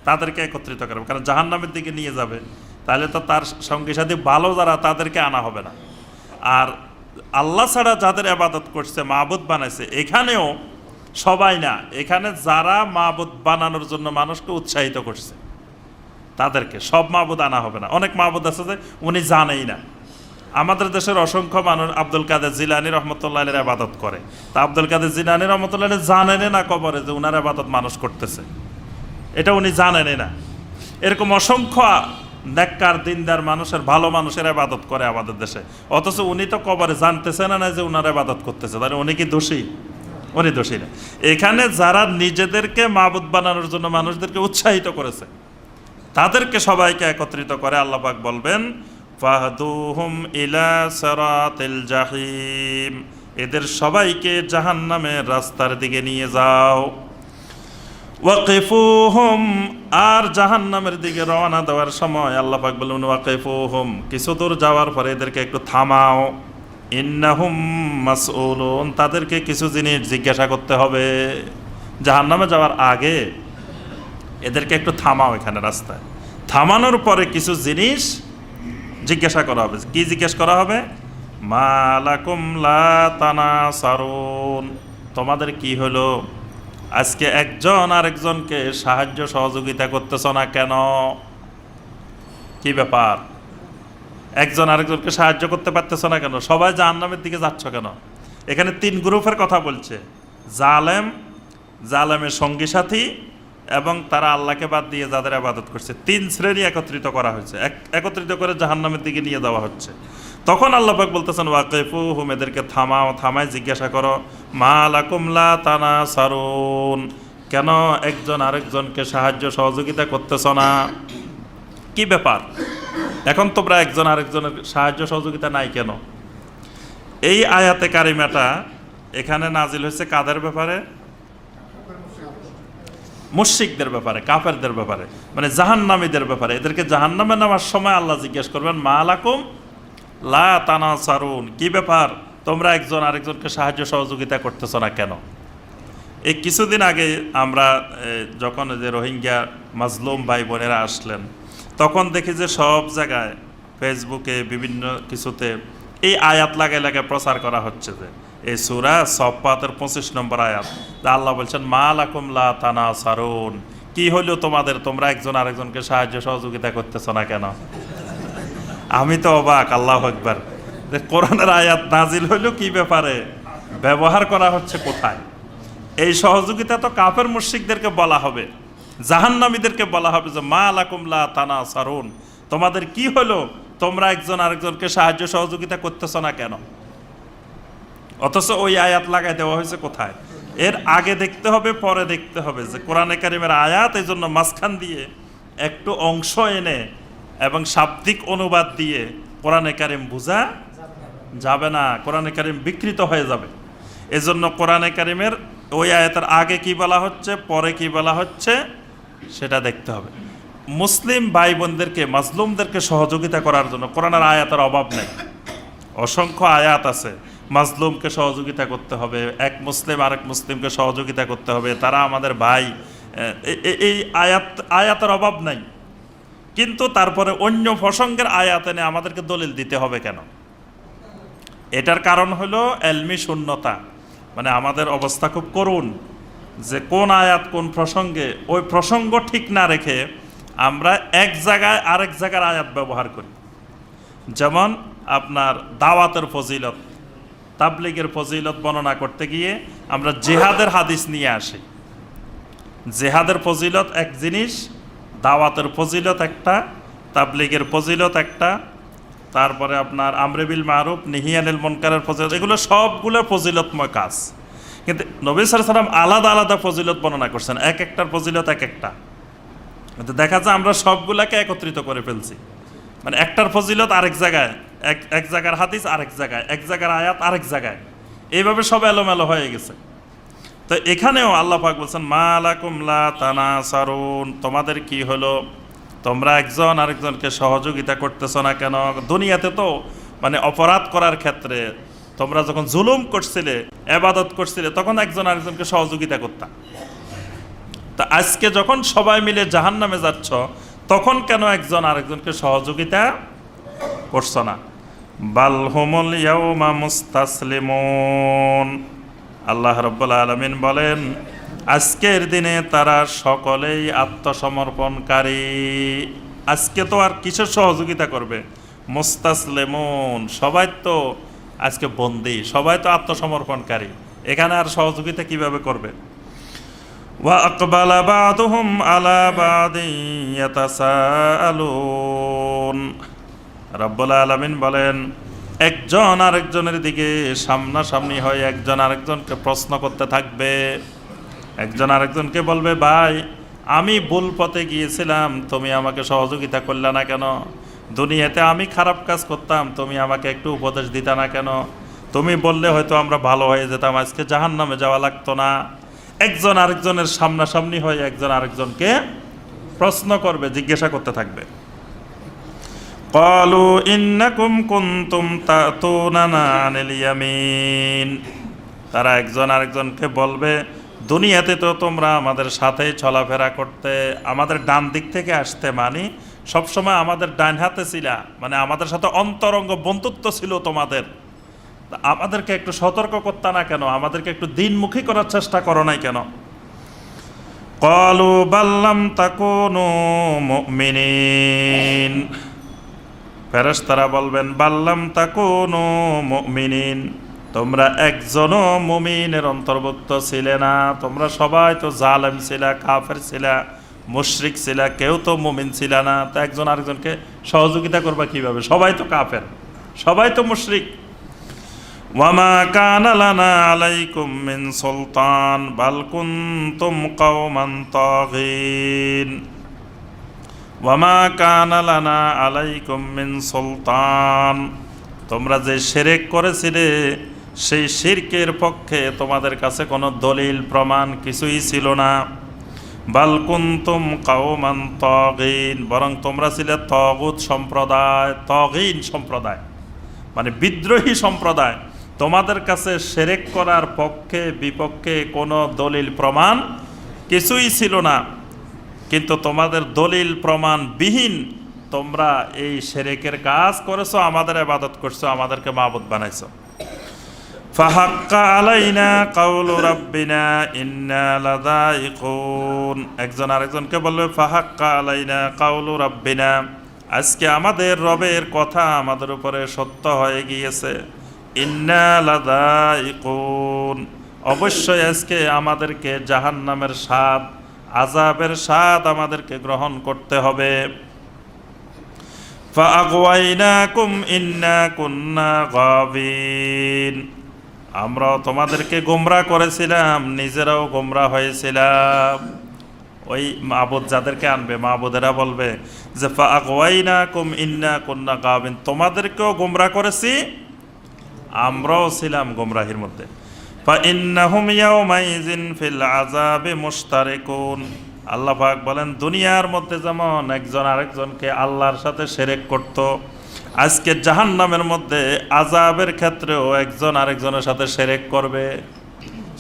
তাদেরকে একত্রিত করবে, কারণ জাহান্নামের দিকে নিয়ে যাবে, তাহলে তো তার সঙ্গী সাথী ভালো যারা তাদেরকে আনা হবে না। আর আল্লাহ ছাড়া যাদের ইবাদত করছে, মাবুদ বানাইছে, এখানেও সবাই না, এখানে যারা মাবুদ বানানোর জন্য মানুষকে উৎসাহিত করছে তাদেরকে, সব মাবুদ আনা হবে না। অনেক মাবুদ আছে যে উনি জানেই না। আমাদের দেশের অসংখ্য মানুষ আব্দুল কাদের জিলানী রহমতুল্লাহ আলাইহির ইবাদত করে, তা আব্দুল কাদের জিলানী রহমতুল্লাহ আলাইহি জানেন না কবরে যে উনার ইবাদত মানুষ করতেছে, এটা উনি জানেনই না। এরকম অসংখ্য নেককার দিনদার মানুষের, ভালো মানুষের ইবাদত করে আমাদের দেশে, অথচ উনি তো কবরে জানতেছে না যে উনার ইবাদত করতেছে, তাহলে উনি কি দোষী? উনি দোষী না। এখানে যারা নিজেদেরকে মাবুদ বানানোর জন্য মানুষদেরকে উৎসাহিত করেছে তাদেরকে সবাইকে একত্রিত করে আল্লাহ পাক বলবেন ফাহদুহুম ইলা সিরাতিল জাহিম, এদের সবাইকে জাহান্নামের রাস্তার দিকে নিয়ে যাও। ওয়াকিফুহুম, আর জাহান্নামের দিকে রওনা দেওয়ার সময় আল্লাহ পাক বললেন ওয়াকিফুহুম, কিছু দূর যাওয়ার পরে এদেরকে একটু থামাও। ইন্নাহুম মাসউলুন, তাদেরকে কিছু জিনিস জিজ্ঞাসা করতে হবে। জাহান্নামে যাওয়ার আগে এদেরকে একটু থামাও, এখানে রাস্তায় থামানোর পরে কিছু জিনিস জিজ্ঞাসা করা হবে। কি জিজ্ঞেস করা হবে? মা লাকুম লা তানাসারুন, তোমাদের কি হলো, আজকে একজন আরেকজনকে সাহায্য সহযোগিতা করতেছ না কেন? কি ব্যাপার, একজন আরেকজনকে সাহায্য করতে পারতেছ না কেন? সবাই জাহান্নামের দিকে যাচ্ছ কেন? এখানে তিন গ্রুপের কথা বলছে, জালেম, জালেমের সঙ্গী সাথী এবং তারা আল্লাহকে বাদ দিয়ে যাদের ইবাদত করছে, 3 শ্রেণী একত্রিত করা হয়েছে, একত্রিত করে জাহান্নামের দিকে নিয়ে যাওয়া হচ্ছে। তখন আল্লাহ পাক বলতেছেন ওয়াকিফুহুম, এদেরকে থামাও, থামায় জিজ্ঞাসা করো মা লাকুম লা তানাসারুন, কেন একজন আরেকজনকে সাহায্য সহযোগিতা করতেছ না? কি ব্যাপার, এখন তোমরা একজন আরেকজনের সাহায্য সহযোগিতা নাই কেন? এই আয়াতে কারিমাটা এখানে নাজিল হয়েছে কাদের ব্যাপারে? মুশরিকদের ব্যাপারে, কাফেরদের ব্যাপারে, মানে জাহান্নামীদের ব্যাপারে। এদেরকে জাহান্নামে নামার সময় আল্লাহ জিজ্ঞেস করবেন মা লাকুম লা তানাসারুন, কি ব্যাপার তোমরা একজন আরেকজনকে সাহায্য সহযোগিতা করতেছ না কেন? এই কিছুদিন আগে আমরা যখন যে রোহিঙ্গা মাজলুম ভাই বোনেরা আসলেন, তখন দেখি যে সব জায়গায় ফেসবুকে বিভিন্ন কিছুতে এই আয়াত লাগায় লাগায় প্রচার করা হচ্ছে যে এই সূরা সফফাতের 25 নম্বর আয়াত, আল্লাহ বলছেন মা লাকুম লা তানাসারুন, কি হলো তোমাদের, তোমরা একজন আরেকজনকে সাহায্য সহযোগিতা করতেছ না কেন? আমি তো অবাক, আল্লাহু আকবার, যে কোরআনের আয়াত নাজিল হইল কি ব্যাপারে, ব্যবহার করা হচ্ছে কোথায়? এই সহযোগিতা তো কাফের মুশরিকদেরকে বলা হবে, জাহান্নামীদেরকে বলা হবে যে মা লাকুম লা তানাসারুন, তোমাদের কি হলো, তোমরা একজন আরেকজনকে সাহায্য সহযোগিতা করতেছ না কেন? অথচ ওই আয়াত লাগাই দেওয়া হয়েছে কোথায়? এর আগে দেখতে হবে, পরে দেখতে হবে যে কোরআনে কারিমের আয়াত, এই জন্য মাঝখান দিয়ে একটু অংশ এনে এবং শাব্দিক অনুবাদ দিয়ে কোরআনে কারিম বোঝা যাবে না, কোরআনে কারিম বিকৃত হয়ে যাবে। এজন্য কোরআনে কারিমের ওই আয়াতের আগে কি বলা হচ্ছে, পরে কি বলা হচ্ছে, সেটা দেখতে হবে। মুসলিম ভাই বোনদেরকে, মাজলুমদেরকে সহযোগিতা করার জন্য কোরআনের আয়াতের অভাব নেই, অসংখ্য আয়াত আছে। মাজলুমকে সহযোগিতা করতে হবে, এক মুসলিম আরেক মুসলিমকে সহযোগিতা করতে হবে, তারা আমাদের ভাই, এই আয়াতের অভাব নাই। কিন্তু তারপরে অন্য প্রসঙ্গের আয়াত এনে আমাদেরকে দলিল দিতে হবে কেন? এটার কারণ হলো এলমি শূন্যতা, মানে আমাদের অবস্থা খুব করুণ, যে কোন আয়াত কোন প্রসঙ্গে, ওই প্রসঙ্গ ঠিক না রেখে আমরা এক জায়গায় আরেক জায়গার আয়াত ব্যবহার করি। যেমন আপনার দাওয়াতের ফজিলত, তাবলীগের ফজিলত বর্ণনা করতে গিয়ে আমরা জিহাদের হাদিস নিয়ে আসি। জিহাদের ফজিলত এক জিনিস, দাওয়াতের ফজিলত একটা, তাবলীগের ফজিলত একটা, তারপরে আপনার আমরে বিল মারুফ নাহি আনিল মুনকারের ফজিলত, এগুলো সবগুলো ফজিলতময় কাজ। কিন্তু নবী সাল্লাল্লাহু আলাইহি ওয়াসাল্লাম আলাদা আলাদা ফজিলত বর্ণনা করছেন, এক একটার ফজিলত এক একটা। কিন্তু দেখা যায় আমরা সবগুলাকে একত্রিত করে ফেলছি, মানে একটার ফজিলত আরেক জায়গায়, এক জায়গার হাদিস আরেক জায়গায়, এক জায়গার আয়াত আরেক জায়গায়, এইভাবে সব এলোমেলো হয়ে গেছে। তো এখানেও আল্লাহ পাক বলছেন মা লাকুম লা তানাসারুন, তোমাদের কি হলো, তোমরা একজন আরেকজনকে সহযোগিতা করতেছ না কেন? দুনিয়াতে তো মানে অপরাধ করার ক্ষেত্রে তোমরা যখন জুলুম করছিলে, ইবাদত করছিলে, তখন একজন আরেকজনকে সহযোগিতা করতাম। তা আজকে যখন সবাই মিলে জাহান্নামে যাচ্ছ, তখন কেন একজন আরেকজনকে সহযোগিতা করছো না? বাল হুমুল ইয়াউমা মুস্তাসলিমুন, আল্লাহ রাব্বুল আলামিন বলেন আজকের দিনে তারা সকলেই আত্মসমর্পণকারী। আজকে তো আর কিসের সহযোগিতা করবে? মুস্তাসলিমুন, সবাই তো আজকে বন্দী, সবাই তো আত্মসমর্পণকারী, এখানে আর সহযোগিতা কিভাবে করবে? ওয়া আকবালা বা'দুহুম আলা বা'দিন ইয়াতাসাআলুন, রাব্বুল আলামিন বলেন একজন আরেকজনের দিকে সামনাসামনি হয়ে একজন আরেকজনকে প্রশ্ন করতে থাকবে। একজন আরেকজনকে বলবে ভাই আমি ভুল পথে গিয়েছিলাম, তুমি আমাকে সহযোগিতা করলে না কেন? দুনিয়াতে আমি খারাপ কাজ করতাম, তুমি আমাকে একটু উপদেশ দিতা না কেন? তুমি বললে হয়তো আমরা ভালো হয়ে যেতাম, আজকে জাহান্নামে যাওয়া লাগতো না। একজন আরেকজনের সামনাসামনি হয়ে একজন আরেকজনকে প্রশ্ন করবে, জিজ্ঞাসা করতে থাকবে। ক্বালু ইন্নাকুম কুনতুম তাতুনানা আনিল ইয়ামিন, তারা একজন আরেকজনকে বলবে দুনিয়াতে তো তোমরা আমাদের সাথেই চলাফেরা করতে, আমাদের ডান দিক থেকে আসতে, মানে সবসময় আমাদের ডান হাতে ছিলা, মানে আমাদের সাথে অন্তরঙ্গ বন্ধুত্ব ছিল তোমাদের। আমাদেরকে একটু সতর্ক করতে না কেন? আমাদেরকে একটু দিনমুখী করার চেষ্টা করো নাই কেন? ক্বালু বাল্লাম তাকুনু মুমিনিন, ফেরেশতারা বলবেন বাল্লাম তাকুনু মুমিনিন, তোমরা একজনও মুমিনের অন্তর্ভুক্ত ছিলে না, তোমরা সবাই তো জালেম ছিলা, কাফের ছিলা, মুশরিক ছিলা, কেউ তো মুমিন ছিল না। তো একজন আরেকজনকে সহযোগিতা করবা কিভাবে? সবাই তো কাফের, সবাই তো মুশরিক। ওয়ামা কানা লানা আলাইকুম মিন সুলতান বাল কুনতুম কওমান তাগিন। ওয়ামা কানা লানা আলাইকুম মিন সুলতান, তোমরা যে শিরক করেছিলে সেই শিরকের পক্ষে তোমাদের কাছে কোনো দলিল প্রমাণ কিছুই ছিল না। বাল কুনতুম কওমান তাগিন, বরং তোমরা ছিলে তাগুত সম্প্রদায়, তাগিন সম্প্রদায় মানে বিদ্রোহী সম্প্রদায়। তোমাদের কাছে শিরক করার পক্ষে বিপক্ষে কোনো দলিল প্রমাণ কিছুই ছিল না, কিন্তু তোমাদের দলিল প্রমাণ বিহীন তোমরা এই শিরকের কাজ করেছো, আমাদের ইবাদত করছো, আমাদেরকে মাবুদ বানাইছো। ফাহাক্কা আলাইনা কাউলু রাব্বিনা ইন্না লাযাইকুন। একজন আরেকজনকে বলবে ফাহাক্কা আলাইনা কাউলু রাব্বিনা, আজকে আমাদের রবের কথা আমাদের উপরে সত্য হয়ে গিয়েছে। ইন্না লাযাইকুন, অবশ্যই আজকে আমাদেরকে জাহান্নামের স্বাদ, আযাবের স্বাদ আমাদেরকে গ্রহণ করতে হবে। ফাআগওয়াইনাকুম ইন্না কুন্না গাবিন, আমরাও তোমাদেরকে গোমরাহ করেছিলাম, নিজেরাও গোমরাহ হয়েছিলাম। ওই মাবুদ যাদেরকে আনবে, মাবুদেরা বলবে যে ফাআগওয়াইনাকুম ইন্না কুন্না গাবিন, তোমাদেরকেও গোমরাহ করেছি, আমরাও ছিলাম গোমরাহির মধ্যে। ফাইন্নাহুম ইয়াওমাইযিন ফিল আযাবি মুশতারিকুন, আল্লাহ পাক বলেন দুনিয়ার মধ্যে যেমন একজন আরেকজনকে আল্লাহর সাথে শিরক করত, আজকে জাহান্নামের মধ্যে আযাবের ক্ষেত্রেও একজন আরেকজনের সাথে শিরক করবে।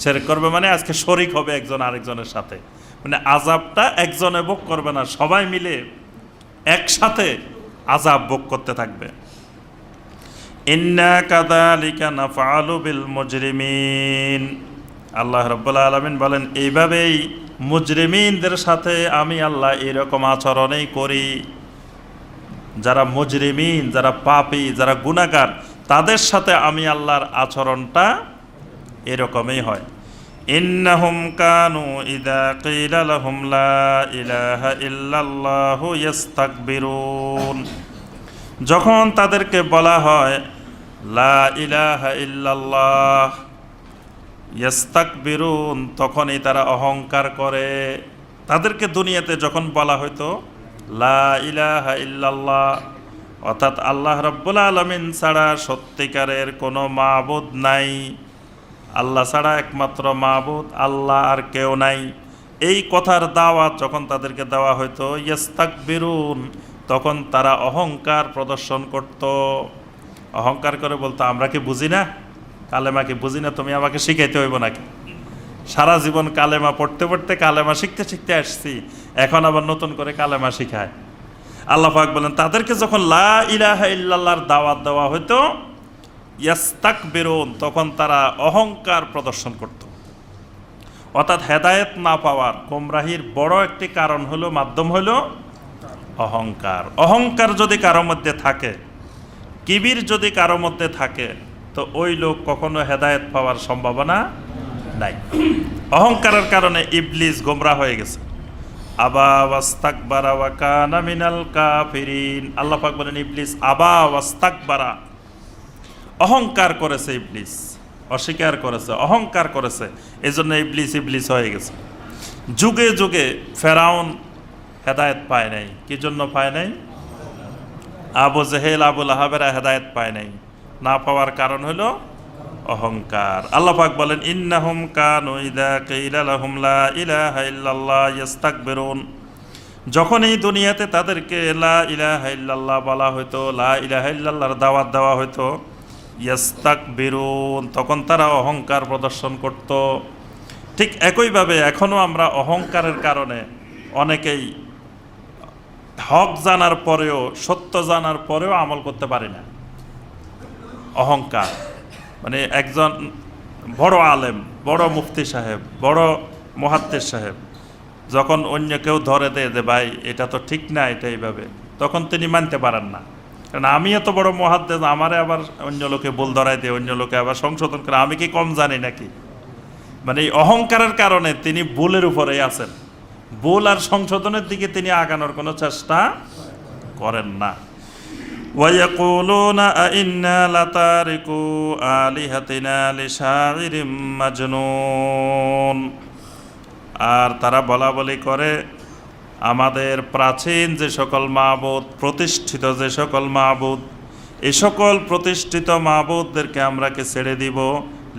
শিরক করবে মানে আজকে শরীক হবে একজন আরেকজনের সাথে, মানে আযাবটা একজনে ভোগ করবে না, সবাই মিলে একসাথে আযাব ভোগ করতে থাকবে। ইন্না কাযালিকা নাফআলু বিল মুজরিমিন, আল্লাহ রাব্বুল আলামিন বলেন এইভাবেই মুজরিমিনদের সাথে আমি আল্লাহ এরকম আচরণই করি। যারা মুজরিমিন, যারা পাপী, যারা গুনাহগার, তাদের সাথে আমি আল্লাহর আচরণটা এরকমই হয়। ইন্নাহুম কানু ইযা কিলা লাহুম লা ইলাহা ইল্লাল্লাহু ইস্তাকবিরুন, যখন তাদেরকে বলা হয় লা ইলাহা ইল্লাল্লাহ ইস্তাকবিরুন, তখনই তারা অহংকার করে। তাদেরকে দুনিয়াতে যখন বলা হয়তো লা ইলাহা ইল্লাল্লাহ, অর্থাৎ আল্লাহ রাব্বুল আলামিন ছাড়া সত্যিকারের কোনো মাবুদ নাই, আল্লাহ ছাড়া একমাত্র মাবুদ আল্লাহ, আর কেউ নাই, এই কথার দাওয়াত যখন তাদেরকে দেওয়া হয়তো ইস্তাকবিরুন, তখন তারা অহংকার প্রদর্শন করত। অহংকার করে বলতো আমরা কি বুঝি না, কালেমা কি বুঝি না, তুমি আমাকে শিখাইতে হইব নাকি? সারা জীবন কালেমা পড়তে পড়তে, কালেমা শিখতে শিখতে আসছি, এখন আবার নতুন করে কালেমা শিখায়। আল্লাহ পাক বলেন তাদেরকে যখন লা ইলাহা ইল্লাল্লাহর দাওয়াত দেওয়া হইতো ইস্তাকবিরুন, তখন তারা অহংকার প্রদর্শন করত। অর্থাৎ হেদায়েত না পাওয়ার, গোমরাহির বড় একটি কারণ হলো, মাধ্যম হলো অহংকার। অহংকার যদি কারো মধ্যে থাকে, কিবির যদি কারো মধ্যে থাকে, তো ওই লোক কখনো হেদায়েত পাওয়ার সম্ভাবনা নাই। অহংকারের কারণে ইবলিস গোমরাহ হয়ে গেছে। আবা ওয়াস্তাকবারা ওয়া কানা মিনাল কাফিরিন, আল্লাহ পাক বলেন ইবলিস আবা ওয়াস্তাকবারা, অহংকার করেছে ইবলিস, অস্বীকার করেছে, অহংকার করেছে, এজন্য ইবলিস ইবলিস হয়ে গেছে। যুগে যুগে ফেরাউন হেদায়েত পায় নাই, কি জন্য পায় নাই? আবু জেহেল, আবু লাহাবেরা হেদায়েত পায় নাই, না পাওয়ার কারণ হলো অহংকার। আল্লাহ পাক বলেন ইন্নাহুম কানু ইযা কিলা লাহুম লা ইলাহা ইল্লাল্লাহ ইস্তাকবিরুন, যখন এই দুনিয়াতে তাদেরকে লা ইলাহা ইল্লাল্লাহ বলা হইতো, লা ইলাহা ইল্লাল্লাহর দাওয়াত দেওয়া হইতো, ইস্তাকবিরুন, তখন তারা অহংকার প্রদর্শন করত। ঠিক একইভাবে এখনও আমরা অহংকারের কারণে অনেকেই হক জানার পরেও, সত্য জানার পরেও আমল করতে পারি না। অহংকার মানে একজন বড় আলেম, বড় মুফতি সাহেব, বড় মুহাদ্দিস সাহেব যখন অন্য কেউ ধরে দেয় যে ভাই এটা তো ঠিক না, এটা এইভাবে, তখন তিনি মানতে পারেন না। কারণ আমি এত বড় মুহাদ্দিস, আমারে আবার অন্য লোকে ভুল ধরাই দিয়ে অন্য লোকে আবার সংশোধন করে, আমি কি কম জানি নাকি? মানে এই অহংকারের কারণে তিনি ভুলের উপরেই আছেন, ভুল আর সংশোধনের দিকে তিনি আগানোর কোনো চেষ্টা করেন না। ওয়ায়াকুলুনা আইন্না লাতারিকু আলিহাতিনা লিশাইরিম মাজনুন, আর তারা বলা বলি করে আমাদের প্রাচীন যে সকল মাবুদ, প্রতিষ্ঠিত যে সকল মাবুদ, এই সকল প্রতিষ্ঠিত মাবুদদেরকে আমরা কি ছেড়ে দিব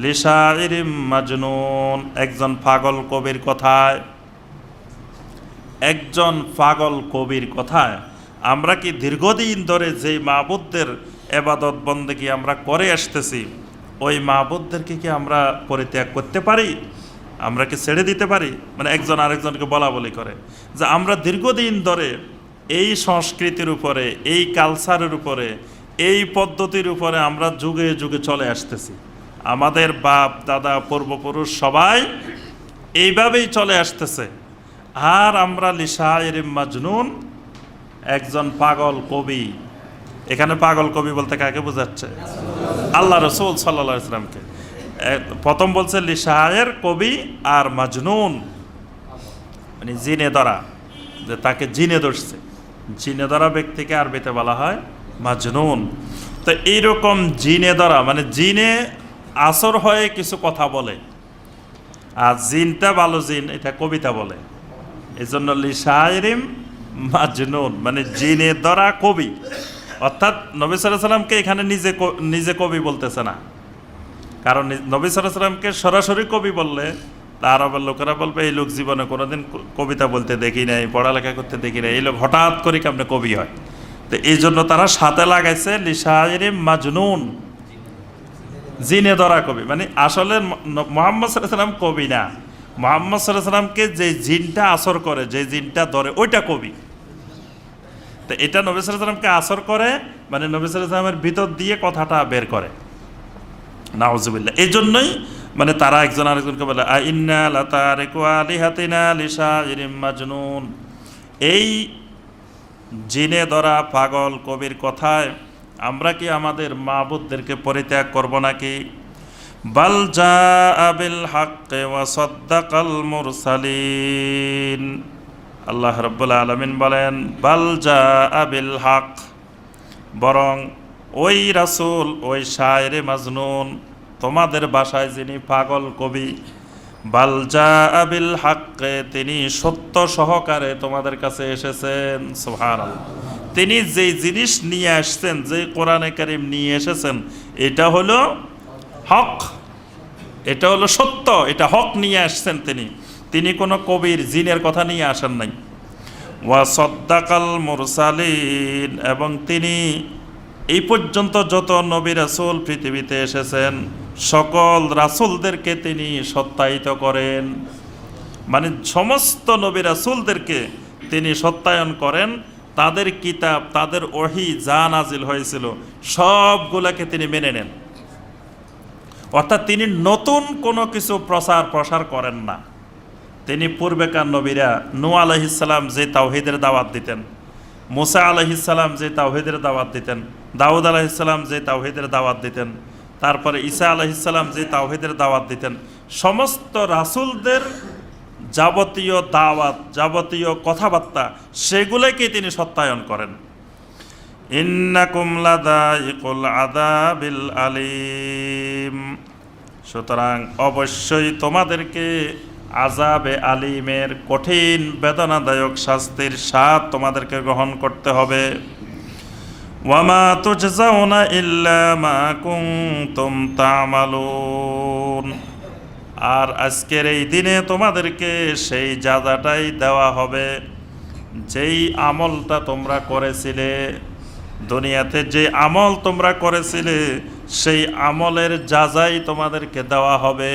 লিশাইরিম মাজনুন, একজন পাগল কবির কথায়, একজন পাগল কবির কথায় আমরা কি দীর্ঘদিন ধরে যেই মাবুদদের ইবাদত বন্দেগী আমরা করে আসতেছি, ওই মাবুদদেরকে কি আমরা পরিত্যাগ করতে পারি? আমরা কি ছেড়ে দিতে পারি? মানে একজন আরেকজনকে বলা বলি করে যে আমরা দীর্ঘদিন ধরে এই সংস্কৃতির উপরে, এই কালচারের উপরে, এই পদ্ধতির উপরে আমরা যুগে যুগে চলে আসতেছি, আমাদের বাপ দাদা পূর্বপুরুষ সবাই এইভাবেই চলে আসতেছে, আর আমরা লিশাইরিম মাজনুন, একজন পাগল কবি। এখানে পাগল কবি বলতে কাকে বোঝাচ্ছে? আল্লাহ রসুল সাল্লাল্লাহু আলাইহি ওয়াসাল্লামকে। প্রথম বলছে লিশায়ের কবি, আর মাজনুন মানে জিনে ধরা, যে তাকে জিনে ধরছে, জিনে ধরা ব্যক্তিকে আরবিতে বলা হয় মাজনুন। তো এইরকম জিনে ধরা মানে জিনে আসর হয়ে কিছু কথা বলে, আর জিনটা ভালো জিন, এটা কবিতা বলে, এই জন্য লিশাইরিম মাজনুন মানে জিনে ধরা কবি। অর্থাৎ নবী সাল্লাল্লাহু আলাইহি ওয়াসাল্লামকে এখানে নিজে কবি বলতেছে না, কারণ নবী সাল্লাল্লাহু আলাইহি ওয়াসাল্লামকে সরাসরি কবি বললে আরবের লোকেরা বলবে এই লোক জীবনে কোনোদিন কবিতা বলতে দেখি নাই, পড়ালেখা করতে দেখি নাই, এই লোক হঠাৎ করে কেমনে কবি হয়। তো এই জন্য তারা সাথে লাগাইছে লিশাইরিম মাজনুন, জিনে ধরা কবি। মানে আসলে মুহাম্মদ সাল্লাল্লাহু আলাইহি ওয়াসাল্লাম কবি না, মুহাম্মদ সাল্লাল্লাহু আলাইহি ওয়াসাল্লামকে যে জিনটা আসর করে, যে জিনটা ধরে, ওইটা কবি। তো এটা নবী সাল্লাল্লাহু আলাইহি ওয়াসাল্লামকে আসর করে, মানে নবী সাল্লাল্লাহু আলাইহি ওয়াসাল্লামের ভিতর দিয়ে কথাটা বের করে, নাউজুবিল্লাহ। এই জন্যই মানে তারা একজন আরেকজনকে বলে আইন্না লাতারিকু আলিহাতিনা লিশাইরিম মাজনুন, এই জিনে ধরা পাগল কবির কথায় আমরা কি আমাদের মাবুদদেরকে পরিত্যাগ করব নাকি? বাল জাআ বিল হাক্কি ওয়া সাদ্দাকাল মুরসালিন, আল্লাহ রাব্বুল আলামিন বলেন বাল জাআ বিল হক, বরং ওই রাসূল, ওই শায়েরে মাজনুন, তোমাদের ভাষায় যিনি পাগল কবি, বাল জাআ বিল হাক্কি, তিনি সত্য সহকারে তোমাদের কাছে এসেছেন। সুবহানাল্লাহ, তিনি যেই জিনিস নিয়ে আসছেন, যে কোরআনে কারীম নিয়ে এসেছেন, এটা হলো হক, এটা হলো সত্য, এটা হক নিয়ে আসছেন তিনি। তিনি কোনো কবির জিনের কথা নিয়ে আসেন নাই। ওয়া সাদ্দাকাল মুরসালিন, এবং তিনি এই পর্যন্ত যত নবী রাসূল পৃথিবীতে এসেছেন সকল রাসূলদেরকে তিনি সত্যায়িত করেন, মানে সমস্ত নবী রাসূলদেরকে তিনি সত্যায়ন করেন। তাদের কিতাব, তাদের ওহী যা নাজিল হয়েছিল সবগুলোকে তিনি মেনে নেন। অর্থাৎ তিনি নতুন কোনো কিছু প্রসার করেন না। তিনি পূর্বেকার নবীরা, নূহ আলাইহিস সালাম যে তাওহীদের দাওয়াত দিতেন, মুসা আলাইহিস সালাম যে তাওহীদের দাওয়াত দিতেন, দাউদ আলাইহিস সালাম যে তাওহীদের দাওয়াত দিতেন, তারপরে ঈসা আলাইহিস সালাম যে তাওহীদের দাওয়াত দিতেন, সমস্ত রাসূলদের যাবতীয় দাওয়াত, যাবতীয় কথাবার্তা, সেগুলোকে তিনি সত্যায়ন করেন। ইন্নাকুম লাযাইকুল আযাবিল আলিম, সুতরাং অবশ্যই তোমাদেরকে আযাবে আলিমের কঠিন বেদনাদায়ক শাস্তির স্বাদ তোমাদেরকে গ্রহণ করতে হবে। ওয়ামা তুজজাউনা ইল্লা মা কুনতুম তা'মালুন, আর আজকের এই দিনে তোমাদেরকে সেই যাজাটাই দেওয়া হবে যেই আমলটা তোমরা করেছিলে। দুনিয়াতে যে আমল তোমরা করেছিলে সেই আমলের যাজাই তোমাদেরকে দেওয়া হবে।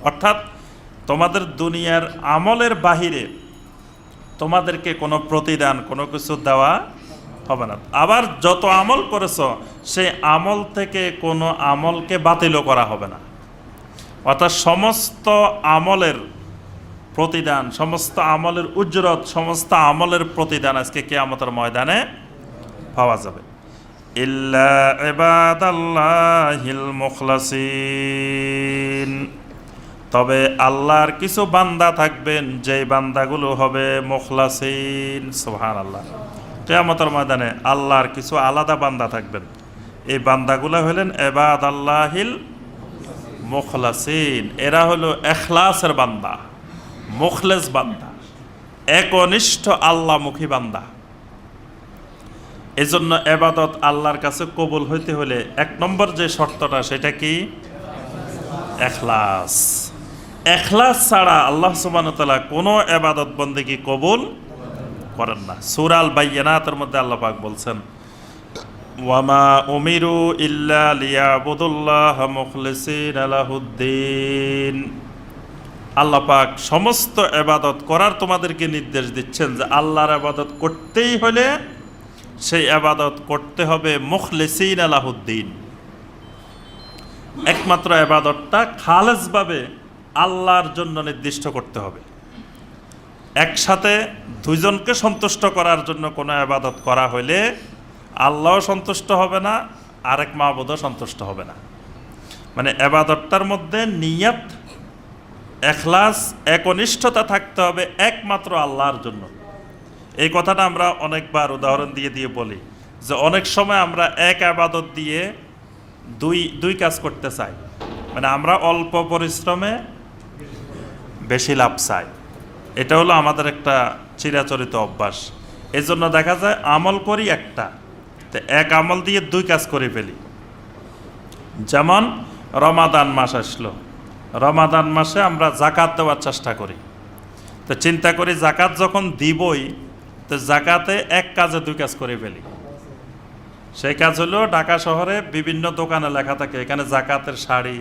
অর্থাৎ তোমাদের দুনিয়ার আমলের বাহিরে তোমাদেরকে কোনো প্রতিদান, কোনো কিছু দেওয়া হবে না। আবার যত আমল করেছো সেই আমল থেকে কোনো আমলকে বাতিলও করা হবে না। অর্থাৎ সমস্ত আমলের প্রতিদান, সমস্ত আমলের উজরত, সমস্ত আমলের প্রতিদান আজকে কিয়ামতের ময়দানে পাওয়া যাবে। ইল্লা ইবাদাল্লাহিল মুখলাসিন, তবে আল্লাহর কিছু বান্দা থাকবেন যেই বান্দাগুলো হবে মুখলাসিন। সুবহানাল্লাহ। কিয়ামতের ময়দানে আল্লাহর কিছু আলাদা বান্দা থাকবেন, এই বান্দাগুলো হলেন ইবাদাল্লাহিল মুখলাসিন। এরা হলো ইখলাসের বান্দা, মুখলেস বান্দা, একনিষ্ঠ আল্লাহমুখী বান্দা। এজন্য ইবাদত আল্লাহর কাছে কবুল হইতে হলে এক নম্বর যে শর্তটা সেটা কি? ইখলাস। ইখলাস ছাড়া আল্লাহ সুবহানাহু ওয়া তাআলা কোনো ইবাদত বন্দেগী কবুল করেন না। সূরা আল বাইয়িনাতের মধ্যে আল্লাহ পাক বলছেন, ওয়ামা উমিরু ইল্লা লিয়াবুদুল্লাহা মুখলিসিনা লাহুদ্দিন। আল্লাহ পাক সমস্ত ইবাদত করার তোমাদেরকে নির্দেশ দিচ্ছেন যে আল্লাহর ইবাদত করতেই হলে সেই ইবাদত করতে হবে মুখলিসিনা লাহুদ্দিন। একমাত্র ইবাদতটা খালেসভাবে আল্লাহর জন্য নির্দিষ্ট করতে হবে। একসাথে দুইজনকে সন্তুষ্ট করার জন্য কোনো ইবাদত করা হলে আল্লাহও সন্তুষ্ট হবে না, আরেক মাবুদও সন্তুষ্ট হবে না। মানে ইবাদতটার মধ্যে নিয়ত, ইখলাস, একনিষ্ঠতা থাকতে হবে একমাত্র আল্লাহর জন্য। এই কথাটা আমরা অনেকবার উদাহরণ দিয়ে দিয়ে বলি যে অনেক সময় আমরা এক ইবাদত দিয়ে দুই কাজ করতে চাই। মানে আমরা অল্প পরিশ্রমে বেশি লাভ চাই। এটা হলো আমাদের একটা চিরাচরিত অভ্যাস। এই জন্য দেখা যায় আমল করি একটা, তো এক আমল দিয়ে দুই কাজ করে ফেলি। যেমন রমাদান মাস আসলো, রমাদান মাসে আমরা জাকাত দেওয়ার চেষ্টা করি। তো চিন্তা করি জাকাত যখন দিবই, তো জাকাতে এক কাজে দুই কাজ করে ফেলি। সেই কাজ হলো ঢাকা শহরে বিভিন্ন দোকানে লেখা থাকে এখানে জাকাতের শাড়ি,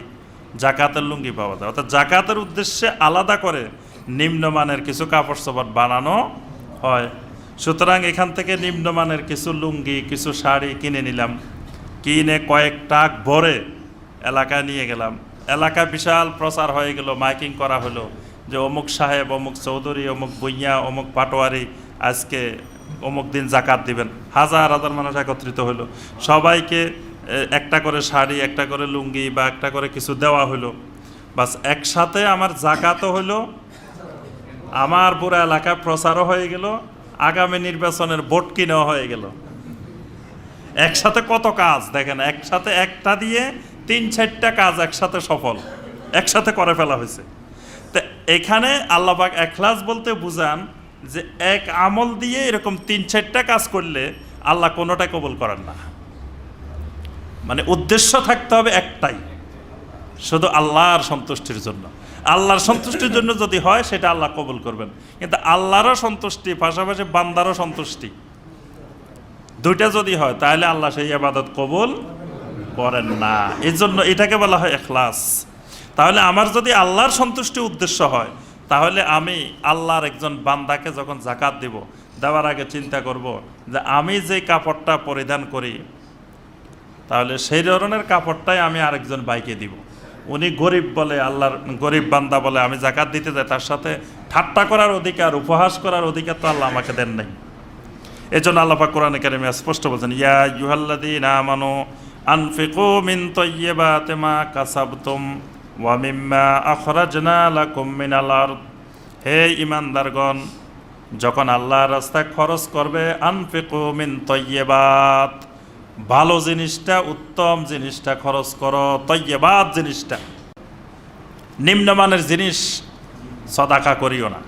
জাকাতের লুঙ্গি পাওয়া যায়। অর্থাৎ জাকাতের উদ্দেশ্যে আলাদা করে নিম্নমানের কিছু কাপড় চোপড় বানানো হয়। সুতরাং এখান থেকে নিম্নমানের কিছু লুঙ্গি, কিছু শাড়ি কিনে নিলাম, কিনে কয়েক টাক ভরে এলাকায় নিয়ে গেলাম। এলাকা বিশাল প্রচার হয়ে গেল, মাইকিং করা হলো যে অমুক সাহেব, অমুক চৌধুরী, অমুক বইয়া, অমুক পাটোয়ারি আজকে অমুক দিন জাকাত দিবেন। হাজার হাজার মানুষ একত্রিত হলো, সবাইকে একটা করে শাড়ি, একটা করে লুঙ্গি বা একটা করে কিছু দেওয়া হলো। বাস একসাথে আমার জাকাতও হলো, আমার পুরো এলাকায় প্রচারও হয়ে গেল, আগামী নির্বাচনের ভোট কিনেও হয়ে গেল। একসাথে কত কাজ দেখেন, একসাথে একটা দিয়ে 3-4টা কাজ একসাথে সফল, একসাথে করে ফেলা হয়েছে। তো এখানে আল্লাহ পাক ইখলাস বলতে বুঝান যে এক আমল দিয়ে এরকম 3-4টা কাজ করলে আল্লাহ কোনোটাই কবুল করেন না। মানে উদ্দেশ্য থাকতে হবে একটাই, শুধু আল্লাহর সন্তুষ্টির জন্য। আল্লাহর সন্তুষ্টির জন্য যদি হয় সেটা আল্লাহ কবুল করবেন। কিন্তু আল্লাহরও সন্তুষ্টি পাশাপাশি বান্দারও সন্তুষ্টি, দুইটা যদি হয় তাহলে আল্লাহ সেই ইবাদত কবুল করেন না। এই জন্য এটাকে বলা হয় ইখলাস। তাহলে আমার যদি আল্লাহর সন্তুষ্টি উদ্দেশ্য হয়, তাহলে আমি আল্লাহর একজন বান্দাকে যখন জাকাত দিব, দেওয়ার আগে চিন্তা করব যে আমি যে কাপড়টা পরিধান করি, তাহলে সেই ধরনের কাপড়টাই আমি আরেকজন ভাইকে দিব। উনি গরিব বলে, আল্লাহর গরিব বান্দা বলে আমি জাকাত দিতে যাই, তার সাথে ঠাট্টা করার অধিকার, উপহাস করার অধিকার তো আল্লাহ আমাকে দেন নাই। এই জন্য আল্লাহ পাক কোরআনে কারিমে স্পষ্ট বলছেন, ইয়া আইয়ুহাল্লাযীনা আমানু আনফিকু মিন তাইয়্যিবাতি মা কাসাবতুম ওয়া মিম্মা আখরাজনা লাকুম মিনাল আরদ। হে ঈমানদারগণ, যখন আল্লাহর রাস্তায় খরচ করবে, আনফিকু মিন তাইয়্যিবাত, ভালো জিনিসটা, উত্তম জিনিসটা খরচ করো। তাইয়্যিবাত জিনিসটা, নিম্নমানের জিনিস সদাকা করিও না।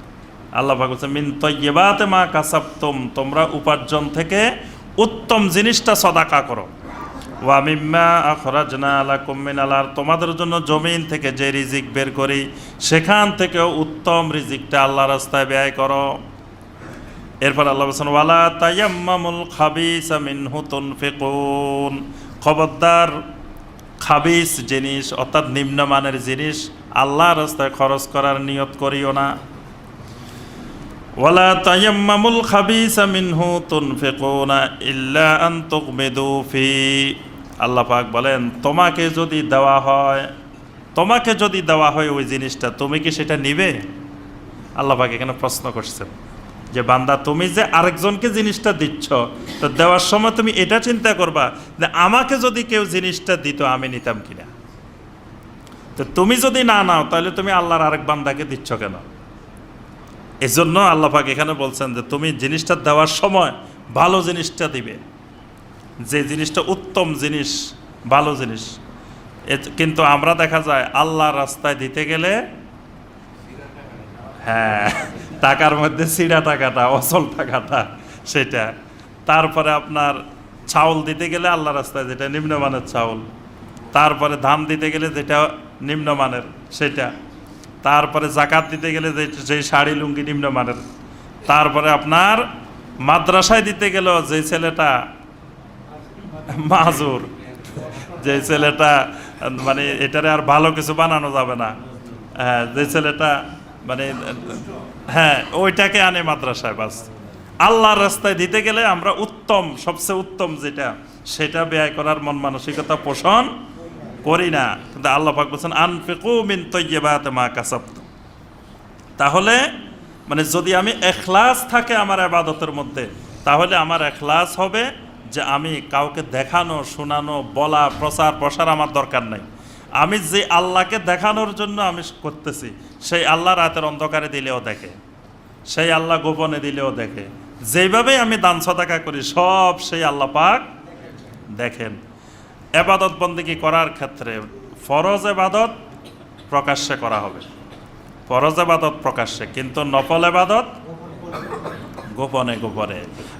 আল্লাহ পাক বলছেন মিন তাইয়্যিবাতি মা কাসাবতুম, তোমরা উপার্জন থেকে উত্তম জিনিসটা সদাকা করো। ওয়া মিম্মা আখরাজনা লাকুম মিনাল আরদ, তোমাদের জন্য জমিন থেকে যে রিজিক বের করি সেখান থেকেও উত্তম রিজিকটা আল্লাহর রাস্তায় ব্যয় করো। এরপর আল্লাহ বলছেন ওয়ালা তায়াম্মামুল খাবিসা মিনহু তুনফিকুন, খবরদার খাবিস জিনিস অর্থাৎ নিম্নমানের জিনিস আল্লাহর রাস্তায় খরচ করার নিয়ত করিও না। ওয়ালা তায়াম্মামুল খাবিসা মিনহু তুনফিকুনা ইল্লা আন তুগমিদু ফি, আল্লাহ পাক বলেন তোমাকে যদি দেওয়া হয় ওই জিনিসটা, তুমি কি সেটা নিবে? আল্লাহ পাক এখানে প্রশ্ন করছেন যে বান্দা তুমি যে আরেকজনকে জিনিসটা দিচ্ছ, তো দেওয়ার সময় তুমি এটা চিন্তা করবা যে আমাকে যদি কেউ জিনিসটা দিত আমি নিতাম কিনা। তো তুমি যদি না নাও তাহলে তুমি আল্লাহর আরেক বান্দাকে দিচ্ছ কেন? এই জন্য আল্লাহ পাক এখানে বলছেন যে তুমি জিনিসটা দেওয়ার সময় ভালো জিনিসটা দিবে, যে জিনিসটা উত্তম জিনিস, ভালো জিনিস। কিন্তু আমরা দেখা যায় আল্লাহর রাস্তায় দিতে গেলে হ্যাঁ টাকার মধ্যে ছিঁড়া টাকাটা, অচল টাকাটা সেটা, তারপরে আপনার চাউল দিতে গেলে আল্লাহ রাস্তায় যেটা নিম্নমানের চাউল, তারপরে ধান দিতে গেলে যেটা নিম্নমানের সেটা, তারপরে জাকাত দিতে গেলে যে শাড়ি লুঙ্গি নিম্নমানের, তারপরে আপনার মাদ্রাসায় দিতে গেল যে ছেলেটা মাজুর, যে ছেলেটা মানে এটারে আর ভালো কিছু বানানো যাবে না, হ্যাঁ যে ছেলেটা মানে হ্যাঁ ওইটাকে আনে মাদ্রাসায়। বাস আল্লাহর রাস্তায় দিতে গেলে আমরা উত্তম, সবচেয়ে উত্তম যেটা সেটা ব্যয় করার মন মানসিকতা পোষণ করি না। কিন্তু আল্লাহ পাক বলছেন আনফিকু মিন তাইয়্যিবাতি মা কাসাবতুম। তাহলে মানে যদি আমি ইখলাস থাকে আমার ইবাদতের মধ্যে, তাহলে আমার ইখলাস হবে যে আমি কাউকে দেখানো, শোনানো, বলা, প্রচার প্রসার আমার দরকার নাই। আমি যে আল্লাহকে দেখানোর জন্য আমি করতেছি, সেই আল্লাহ রাতের অন্ধকারে দিলেও দেখে, সেই আল্লাহ গোপনে দিলেও দেখে। যেভাবে আমি দান সদাকা করি সব সেই আল্লাহ পাক দেখেন। এবাদত বন্দেগী করার ক্ষেত্রে ফরজ এবাদত প্রকাশ্যে করা হবে, ফরজ এবাদত প্রকাশ্যে, কিন্তু নফল এবাদত গোপনে গোপনে।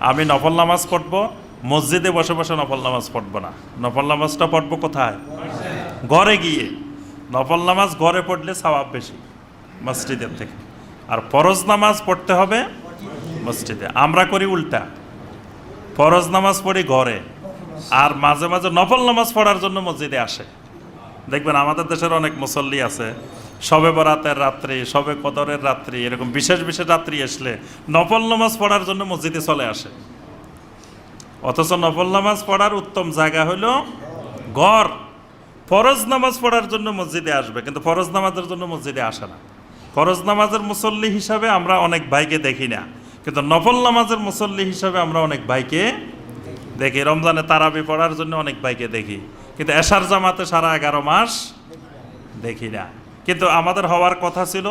আমি নফল নামাজ পড়বো, মসজিদে বসে বসে নফল নামাজ পড়বো না। নফল নামাজটা পড়বো কোথায়? ঘরে গিয়ে। নফল নামাজ ঘরে পড়লে সওয়াব বেশি মসজিদের থেকে, আর ফরজ নামাজ পড়তে হবে মসজিদে। আমরা করি উল্টা, ফরজ নামাজ পড়ি ঘরে, আর মাঝে মাঝে নফল নামাজ পড়ার জন্য মসজিদে আসে। দেখবেন আমাদের দেশের অনেক মুসল্লি আছে, শবে বরাতের রাত্রি, শবে কদরের রাত্রি, এরকম বিশেষ বিশেষ রাত্রি আসলে নফল নামাজ পড়ার জন্য মসজিদে চলে আসে। অথচ নফল নামাজ পড়ার উত্তম জায়গা হলো ঘর। ফরজ নামাজ পড়ার জন্য মসজিদে আসবে, কিন্তু ফরজ নামাজের জন্য মসজিদে আসে না। ফরজ নামাজের মুসল্লি হিসাবে আমরা অনেক ভাইকে দেখি না, কিন্তু নফল নামাজের মুসল্লি হিসাবে আমরা অনেক ভাইকে দেখি। রমজানে তারাবি পড়ার জন্য অনেক ভাইকে দেখি, কিন্তু এশার জামাতে সারা 11 মাস দেখি না। কিন্তু আমাদের হওয়ার কথা ছিল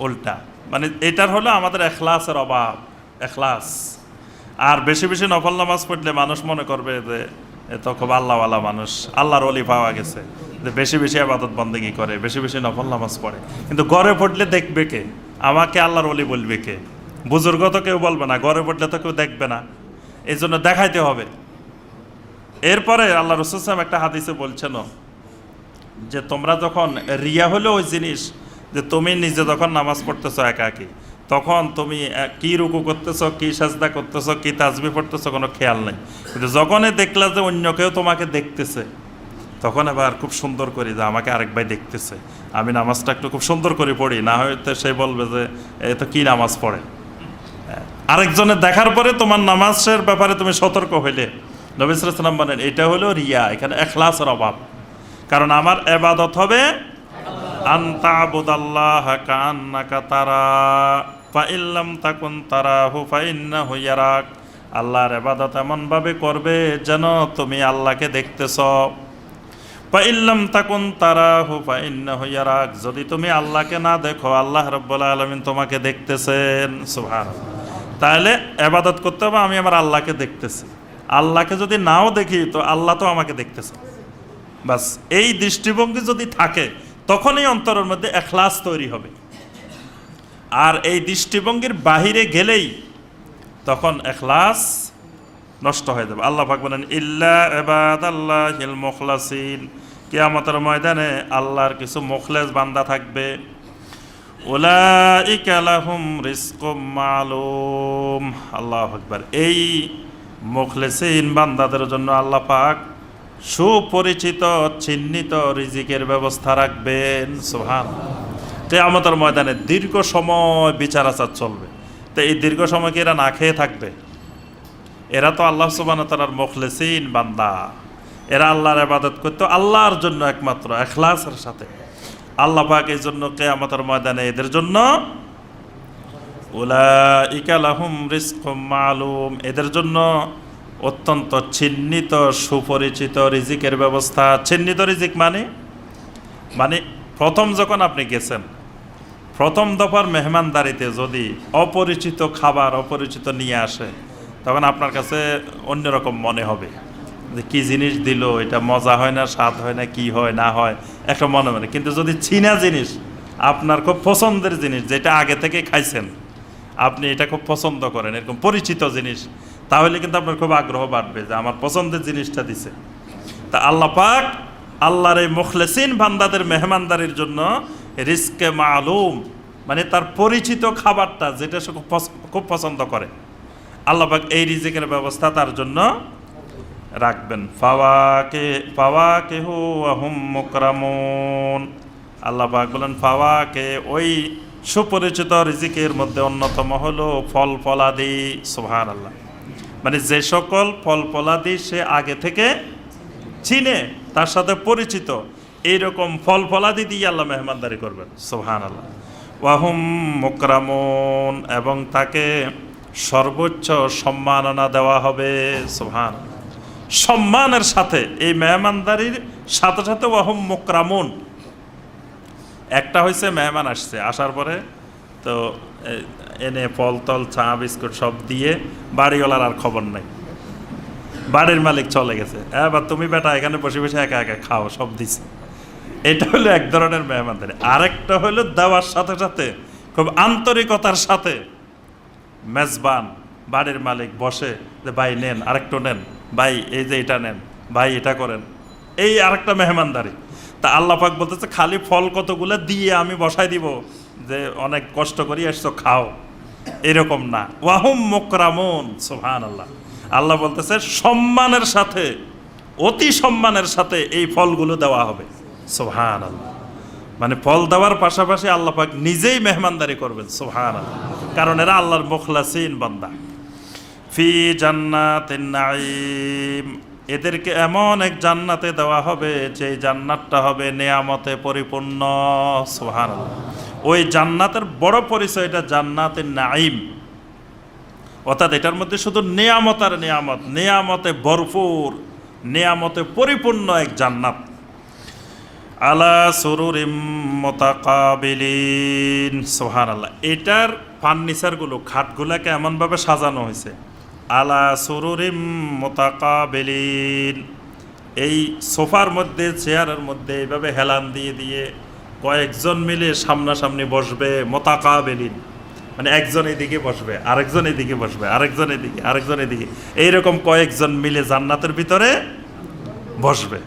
উল্টা, মানে এটার হলো আমাদের এখলাসের অভাব, এখলাস। আর বেশি বেশি নফল নামাজ পড়লে মানুষ মনে করবে যে এ তো খুব আল্লাহওয়ালা মানুষ, আল্লাহর ওলি পাওয়া গেছে, যে বেশি বেশি ইবাদত বন্দেগী করে, বেশি বেশি নফল নামাজ পড়ে। কিন্তু ঘরে পড়লে দেখবে কে? আমাকে আল্লাহর ওলি বলবে কে? বুজুর্গ তো কেউ বলবে না, ঘরে পড়লে তো কেউ দেখবে না, এই জন্য দেখাইতে হবে। এরপরে আল্লাহ রাসূল সাল্লাল্লাহু আলাইহি ওয়াসাল্লাম একটা হাদিসে বলছেন যে তোমরা যখন, রিয়া হলো ওই জিনিস যে তুমি নিজে যখন নামাজ পড়তেছো একাকী, তখন তুমি কি রুকু করতেছো, কি সাজদা করতেছো, কি তাসবিহ পড়তেছো কোনো খেয়াল নেই। কিন্তু যখনই দেখলা যে অন্য কেউ তোমাকে দেখতেছে, তখন আবার খুব সুন্দর করি যে আমাকে আরেক ভাই দেখতেছে, আমি নামাজটা একটু খুব সুন্দর করে পড়ি, না হয়তো সে বলবে যে এ তো কি নামাজ পড়ে। আরেকজনের দেখার পরে তোমার নামাজের ব্যাপারে তুমি সতর্ক হইলে, নবী সাল্লাল্লাহু আলাইহি ওয়াসাল্লাম বলেন এটা হলো রিয়া, এখানে ইখলাসের অভাব। কারণ আমার ইবাদত হবে আনতা আবুদাল্লাহ কান্নাকা তারা ফা ইল্লাম তাকুন তারাহু ফা ইন্নাহু ইয়ারাক। আল্লাহর ইবাদত এমনভাবে করবে যেন তুমি আল্লাহকে দেখতেছ। ফা ইল্লাম তাকুন তারাহু ফা ইন্নাহু ইয়ারাক, যদি তুমি আল্লাহকে না দেখো আল্লাহ রাব্বুল আলামিন তোমাকে দেখতেছেন। সুবহানাল্লাহ। তাহলে ইবাদত করতে হবে আমি আমার আল্লাহকে দেখতেছি, আল্লাহকে যদি নাও দেখি তো আল্লাহ তো আমাকে দেখতেছে। বাস এই দৃষ্টিভঙ্গি যদি থাকে তখনই অন্তরের মধ্যে ইখলাস তৈরি হবে। আর এই দৃষ্টিভঙ্গির বাহিরে গেলেই তখন ইখলাস নষ্ট হয়ে যাবে। আল্লাহ পাক বলেন ইল্লা ইবাদাল্লাহিল মুখলাসিন, কিয়ামতের ময়দানে আল্লাহর কিছু মুখলেস বান্দা থাকবে। উলাইকা লাহুম রিজকুম মালুম। আল্লাহু আকবার। এই মুখলেসিন বান্দাদের জন্য আল্লাহ পাক সুপরিচিত চিহ্নিত রিজিকের ব্যবস্থা রাখবেন। সুবহানাল্লাহ। কিয়ামতের ময়দানে দীর্ঘ সময় বিচার আচার চলবে। তো এই দীর্ঘ সময় কি এরা না খেয়ে থাকবে? এরা তো আল্লাহ সুবহানাহু ওয়া তাআলার মুখলেসিন বান্দা, এরা আল্লাহর ইবাদত করতো আল্লাহর জন্য একমাত্র ইখলাসের সাথে। আল্লাহ পাক এই জন্য কিয়ামতের ময়দানে এদের জন্য উলাইকা লাহুম রিজকুম মালুম, এদের জন্য অত্যন্ত চিহ্নিত সুপরিচিত রিজিকের ব্যবস্থা। চিহ্নিত রিজিক মানে প্রথম যখন আপনি গেছেন, প্রথম দফার মেহমানদারিতে যদি অপরিচিত খাবার অপরিচিত নিয়ে আসে, তখন আপনার কাছে অন্যরকম মনে হবে যে কী জিনিস দিল, এটা মজা হয় না, স্বাদ হয় না, কি হয় না হয় একটা মনে। কিন্তু যদি চীনা জিনিস, আপনার খুব পছন্দের জিনিস, যেটা আগে থেকে খাইছেন, আপনি এটা খুব পছন্দ করেন, এরকম পরিচিত জিনিস, তাহলে কিন্তু আপনার খুব আগ্রহ বাড়বে যে আমার পছন্দের জিনিসটা দিছে। তা আল্লাহ পাক আল্লাহর এই মুখলেসিন বান্দাদের মেহমানদারির জন্য রিজকে মালুম, মানে তার পরিচিত খাবারটা যেটা সে খুব পছন্দ করে, আল্লাহ পাক এই রিজিকের ব্যবস্থা তার জন্য রাখবেন। ফাওয়াকিহু ওয়া হুম মুকরামুন, আল্লাহ পাক বলেন ফাওয়াকে, ওই সুপরিচিত রিজিকের মধ্যে অন্যতম হলো ফল ফলাদি। সুবহানাল্লাহ, মানে যে সকল ফল ফলাদি সে আগে থেকে চিনে, তার সাথে পরিচিত, এইরকম ফল ফলাদি দিয়ে আল্লাহ মেহমানদারি করবেন। সুবহানাল্লাহ। ওয়া হুম মুকরামুন, এবং তাকে সর্বোচ্চ সম্মাননা দেওয়া হবে। সুবহানাল্লাহ, সম্মানের সাথে এই মেহমানদারির সাথে সাথে ওয়া হুম মুকরামুন। একটা হয়েছে মেহমান আসছে, আসার পরে তো এনে ফল তল চা বিস্কুট সব দিয়ে বাড়িওয়ালার আর খবর নাই, বাড়ির মালিক চলে গেছে, এবার তুমি বেটা এখানে বসে বসে একা একা খাও, সব দিছে। এটা হলো এক ধরনের মেহমানদারি। আরেকটা হলো দেওয়ার সাথে সাথে খুব আন্তরিকতার সাথে মেজবান বাড়ির মালিক বসে যে ভাই নেন, আরেকটু নেন, ভাই এই যে এটা নেন, ভাই এটা করেন, এই আরেকটা মেহমানদারি। তা আল্লাহ পাক বলতেছে খালি ফল কতগুলো দিয়ে আমি বসাই দিব যে অনেক কষ্ট করি এসছো খাও, এরকম না। ওয়াহুম মুকরামুন, সুবহানাল্লাহ। আল্লাহ বলতেছে সম্মানের সাথে, অতি সম্মানের সাথে এই ফলগুলো দেওয়া হবে। সুবহানাল্লাহ, মানে ফল দেওয়ার পাশাপাশি আল্লাহ পাক নিজেই মেহমানদারি করবেন। সুবহানাল্লাহ, কারণ এরা আল্লাহর মুখলাসিন বান্দা। ফি জান্নাতিন নাঈম, এদেরকে এমন এক জান্নাতে দেওয়া হবে যে জান্নাতটা হবে নেয়ামতে পরিপূর্ণ। সুবহানাল্লাহ, ওই জান্নাতের বড় পরিচয় এটা জান্নাতুন নাঈম, অর্থাৎ এটার মধ্যে শুধু নেয়ামত আর নেয়ামত, নেয়ামতে ভরপুর, নেয়ামতে পরিপূর্ণ এক জান্নাত। আলা সুরুরিম মুতাকাবিলিন, সুবহানাল্লাহ। এটার ফার্নিচারগুলো, খাটগুলোকে এমনভাবে সাজানো হয়েছে, আলা সুরুরিম মুতাকাবিলিন, এই সোফার মধ্যে, চেয়ারের মধ্যে এইভাবে হেলান দিয়ে দিয়ে কয়েকজন মিলে সামনাসামনি বসবে। মুতাকাবিলিন মানে একজন এদিকে বসবে, আরেকজন এদিকে বসবে, আরেকজন এদিকে, আরেকজন এদিকে, এইরকম কয়েকজন মিলে জান্নাতের ভিতরে বসবে।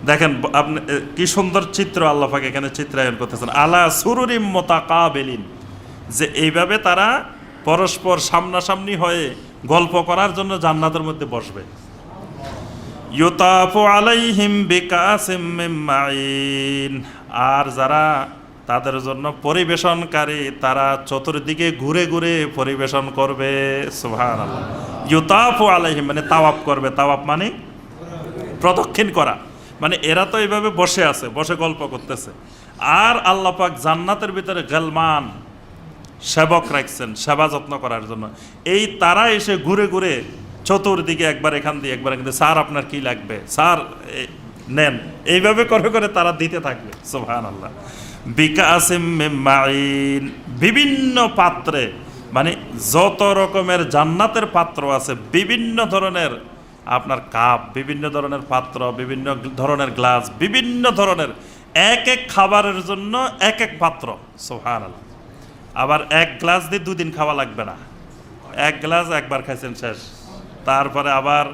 দেখেন আপনি কি সুন্দর চিত্র আল্লাহ পাক এখানে চিত্রায়ন করতেছেন। আলা সুরুরিম মুতাকাবিলিন, যে এইভাবে তারা পরস্পর সামনাসামনি হয়ে গল্প করার জন্য জান্নাতের মধ্যে বসবে। ইউতাফু আলাইহিম বিকাসিম মিন মাইন, আর যারা তাদের জন্য পরিবেশনকারী, তারা চতুর্দিকে ঘুরে ঘুরে পরিবেশন করবে। সুবহানাল্লাহ, ইউতাফু আলাইহিম মানে তাওয়াফ করবে, তাওয়াফ মানে প্রদক্ষিণ করা, মানে এরা তো এইভাবে বসে আছে, বসে গল্প করতেছে, আর আল্লাহ পাক জান্নাতের ভিতরে গালমান সেবক রাখছেন সেবা যত্ন করার জন্য। এই তারা এসে ঘুরে ঘুরে চতুর্দিকে, একবার এখান দিয়ে একবার এখান দিয়ে, স্যার আপনার কি লাগবে, স্যার নেন, এইভাবে করে করে তারা দিতে থাকবে। সুবহানাল্লাহ, বিকাসিম মিন মাইন, বিভিন্ন পাত্রে, মানে যত রকমের জান্নাতের পাত্র আছে, বিভিন্ন ধরনের আপনার কাপ, বিভিন্ন ধরনের পাত্র, বিভিন্ন ধরনের গ্লাস, বিভিন্ন ধরনের এক এক খাবারের জন্য এক এক পাত্র। সুবহানাল্লাহ, আবার এক গ্লাস দিয়ে দুদিন খাওয়া লাগবে না, এক গ্লাস একবার খাইছেন শেষ, তারপরে আবার